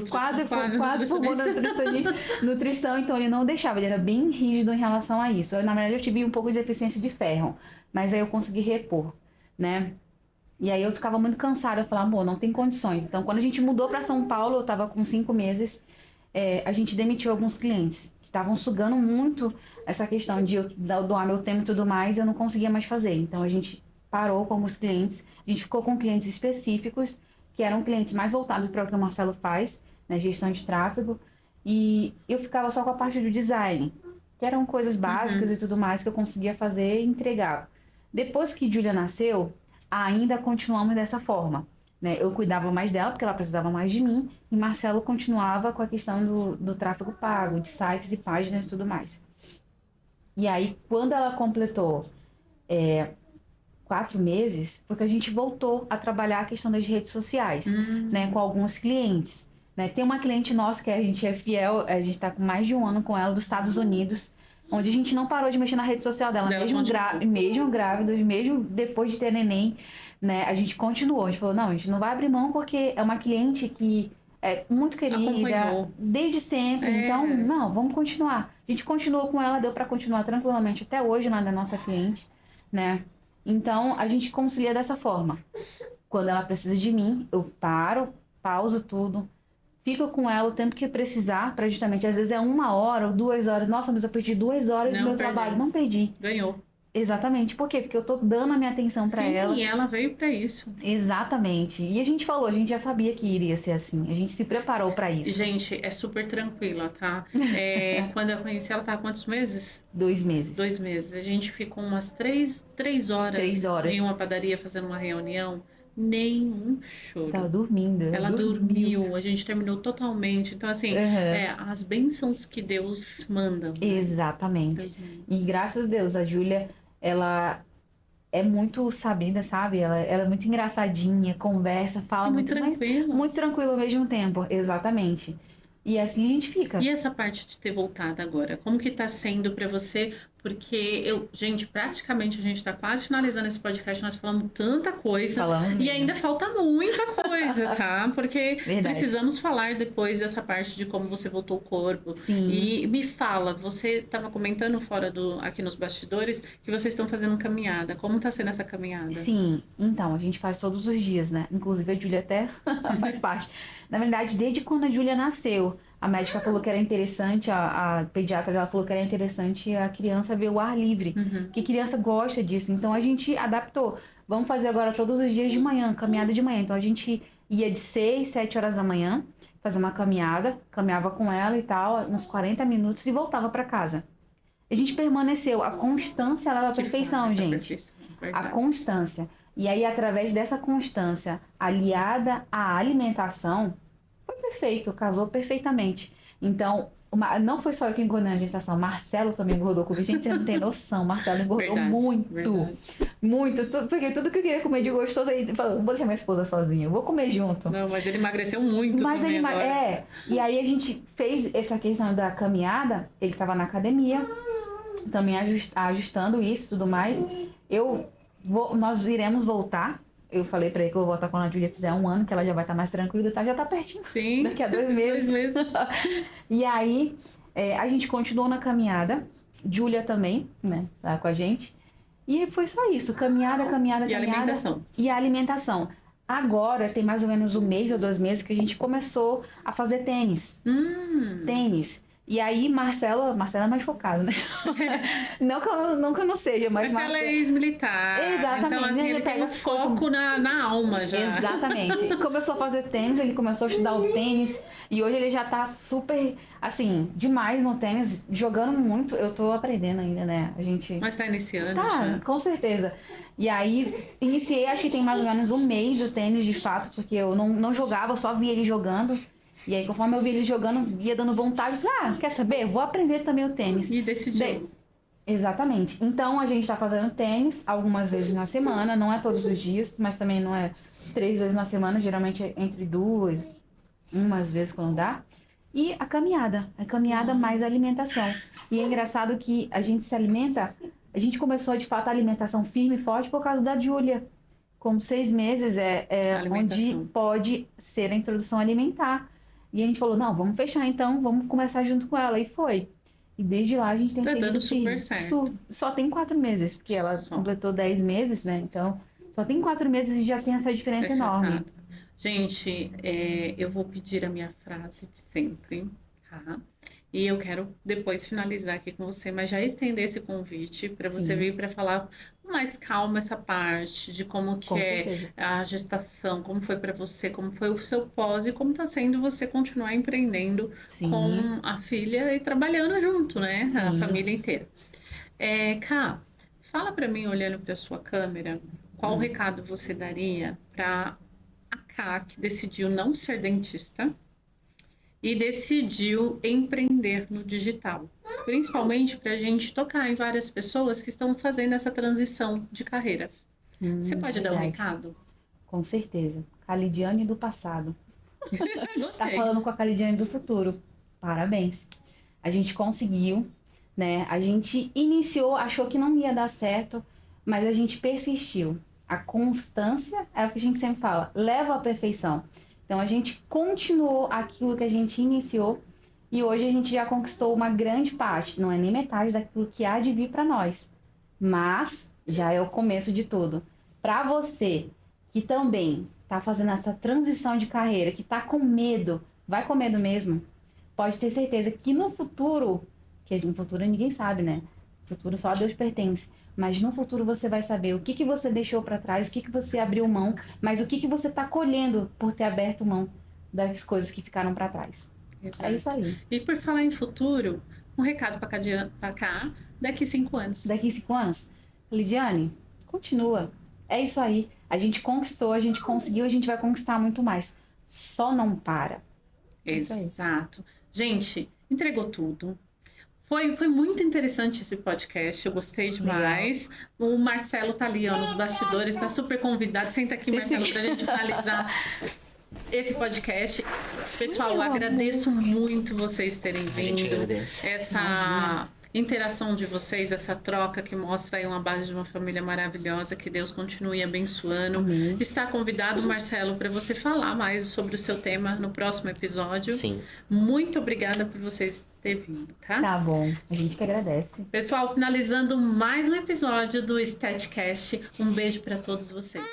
quase formou nutrição, então ele não deixava, ele era bem rígido em relação a isso. Na verdade, eu tive um pouco de deficiência de ferro, mas aí eu consegui repor, né? E aí eu ficava muito cansada, eu falava, amor, não tem condições. Então, quando a gente mudou para São Paulo, eu tava com 5 meses, a gente demitiu alguns clientes que estavam sugando muito essa questão de eu doar meu tempo e tudo mais, eu não conseguia mais fazer. Então, a gente parou com alguns clientes, a gente ficou com clientes específicos, que eram clientes mais voltados para o que o Marcelo faz, né, gestão de tráfego, e eu ficava só com a parte do design, que eram coisas básicas e tudo mais que eu conseguia fazer e entregava. Depois que Júlia nasceu, ainda continuamos dessa forma, né? Eu cuidava mais dela, porque ela precisava mais de mim, e Marcelo continuava com a questão do tráfego pago, de sites e páginas e tudo mais. E aí, quando ela completou 4 meses, porque a gente voltou a trabalhar a questão das redes sociais, né, com alguns clientes. Né? Tem uma cliente nossa que a gente é fiel, a gente está com mais de 1 ano com ela, dos Estados Unidos, onde a gente não parou de mexer na rede social dela, mesmo grávida, mesmo depois de ter neném, né, a gente continuou. A gente falou, não, a gente não vai abrir mão porque é uma cliente que é muito querida, Acompanhou. desde sempre, então, não, vamos continuar. A gente continuou com ela, deu para continuar tranquilamente até hoje, na nossa cliente, né? Então, a gente concilia dessa forma. Quando ela precisa de mim, eu pauso tudo, fico com ela o tempo que precisar, para justamente, às vezes é 1 hora ou 2 horas. Nossa, mas eu perdi 2 horas do meu trabalho. Não perdi. Ganhou. Exatamente. Por quê? Porque eu tô dando a minha atenção para ela. Sim, e ela veio para isso. Exatamente. E a gente falou, a gente já sabia que iria ser assim. A gente se preparou para isso. Gente, é super tranquila, tá? Quando eu conheci ela, tava quantos meses? 2 meses. 2 meses. A gente ficou umas 3 horas, 3 horas em uma padaria fazendo uma reunião. Nenhum choro. Tava dormindo. Ela dormiu, a gente terminou totalmente. Então, assim, as bênçãos que Deus manda. Né? Exatamente. Deus manda. E graças a Deus, a Júlia, ela é muito sabida, sabe? Ela é muito engraçadinha, conversa, fala muito tranquila. muito tranquila ao mesmo tempo. Exatamente. E assim a gente fica. E essa parte de ter voltado agora? Como que tá sendo pra você? Porque gente, praticamente a gente tá quase finalizando esse podcast, nós falamos tanta coisa. Falamos e mesmo. ainda falta muita coisa, tá? Porque Verdade. precisamos falar depois dessa parte de como você voltou o corpo. Sim. E me fala, você tava comentando aqui nos bastidores que vocês estão fazendo caminhada. Como tá sendo essa caminhada? Sim, então, a gente faz todos os dias, né? Inclusive a Júlia até faz parte. Na verdade, desde quando a Júlia nasceu, a médica falou que era interessante, a pediatra dela falou que era interessante a criança ver o ar livre, que criança gosta disso. Então a gente adaptou. Vamos fazer agora todos os dias de manhã, caminhada de manhã. Então a gente ia de 6, 7 horas da manhã, fazer uma caminhada, caminhava com ela e tal, uns 40 minutos e voltava para casa. A gente permaneceu. A constância leva à perfeição, gente. A constância. E aí, através dessa constância, aliada à alimentação, foi perfeito, casou perfeitamente. Então, não foi só eu que engordei na gestação, Marcelo também engordou comigo. Gente, você não tem noção, Marcelo engordou muito. Muito, porque tudo que eu queria comer de gostoso, ele falou, vou deixar minha esposa sozinha, eu vou comer junto. Não, mas ele emagreceu muito também agora. E aí a gente fez essa questão da caminhada, ele tava na academia, também ajustando isso e tudo mais. Nós iremos voltar. Eu falei pra ele que eu vou voltar quando a Júlia fizer 1 ano, que ela já vai estar mais tranquila, tá? Já tá pertinho. Sim. Daqui a 2 meses. 2 meses. E aí, a gente continuou na caminhada. Júlia também, né? Tá com a gente. E foi só isso. Caminhada. E alimentação. E a alimentação. Agora, tem mais ou menos 1 mês ou 2 meses que a gente começou a fazer tênis. Tênis. E aí, Marcela é mais focada, né? não que eu não seja, mas Marcela é ex-militar. Exatamente. Então, assim, ele tem um foco na alma já. Exatamente. Começou a fazer tênis, ele começou a estudar o tênis. E hoje ele já tá super, assim, demais no tênis, jogando muito. Eu tô aprendendo ainda, né? Mas tá iniciando já. já. Com certeza. E aí, iniciei, acho que tem mais ou menos 1 mês o tênis, de fato, porque eu não jogava, eu só via ele jogando. E aí, conforme eu vi ele jogando, ia dando vontade, eu falei, quer saber? Vou aprender também o tênis. E decidiu. Exatamente. Então, a gente tá fazendo tênis algumas vezes na semana, não é todos os dias, mas também não é 3 vezes na semana, geralmente é entre 2, umas vezes quando dá. E a caminhada mais a alimentação. E é engraçado que a gente se alimenta, a gente começou de fato a alimentação firme e forte por causa da Júlia. Como 6 meses onde pode ser a introdução alimentar. E a gente falou, não, vamos fechar então, vamos começar junto com ela. E foi. E desde lá a gente tem seguido dando firme. super certo. Só tem 4 meses, porque ela completou 10 meses, né? Então, só tem 4 meses e já tem essa diferença enorme. Gente, eu vou pedir a minha frase de sempre, tá? E eu quero depois finalizar aqui com você, mas já estender esse convite para você vir para falar com mais calma essa parte de como que é a gestação, como foi para você, como foi o seu pós e como está sendo você continuar empreendendo com a filha e trabalhando junto, né? A família inteira. Ká, fala para mim, olhando para sua câmera, qual recado você daria para a Ká, que decidiu não ser dentista e decidiu empreender no digital, principalmente para a gente tocar em várias pessoas que estão fazendo essa transição de carreira. Você pode dar um recado? Com certeza. Calidiane do passado. Gostei. Tá falando com a Calidiane do futuro. Parabéns. A gente conseguiu, né? A gente iniciou, achou que não ia dar certo, mas a gente persistiu. A constância é o que a gente sempre fala, leva à perfeição. Então, a gente continuou aquilo que a gente iniciou e hoje a gente já conquistou uma grande parte. Não é nem metade daquilo que há de vir para nós, mas já é o começo de tudo. Para você que também está fazendo essa transição de carreira, que está com medo, vai com medo mesmo, pode ter certeza que no futuro, que no futuro ninguém sabe, né? O futuro só a Deus pertence. Mas no futuro você vai saber o que você deixou para trás, o que você abriu mão, mas o que você está colhendo por ter aberto mão das coisas que ficaram para trás. Exato. É isso aí. E por falar em futuro, um recado para cá daqui 5 anos. Daqui 5 anos? Lidiane, continua. É isso aí. A gente conquistou, a gente conseguiu, a gente vai conquistar muito mais. Só não para. Exato. Gente, entregou tudo. Foi muito interessante esse podcast, eu gostei demais. Legal. O Marcelo tá ali, ó, nos bastidores, tá super convidado. Senta aqui, Marcelo, pra gente finalizar esse podcast. Pessoal, eu agradeço muito vocês terem vindo. A gente agradece. Essa interação de vocês, essa troca que mostra aí uma base de uma família maravilhosa, que Deus continue abençoando. Está convidado, Marcelo, para você falar mais sobre o seu tema no próximo episódio. Sim. Muito obrigada por vocês terem vindo, tá? Tá bom, a gente que agradece. Pessoal, finalizando mais um episódio do StatCast. Um beijo para todos vocês.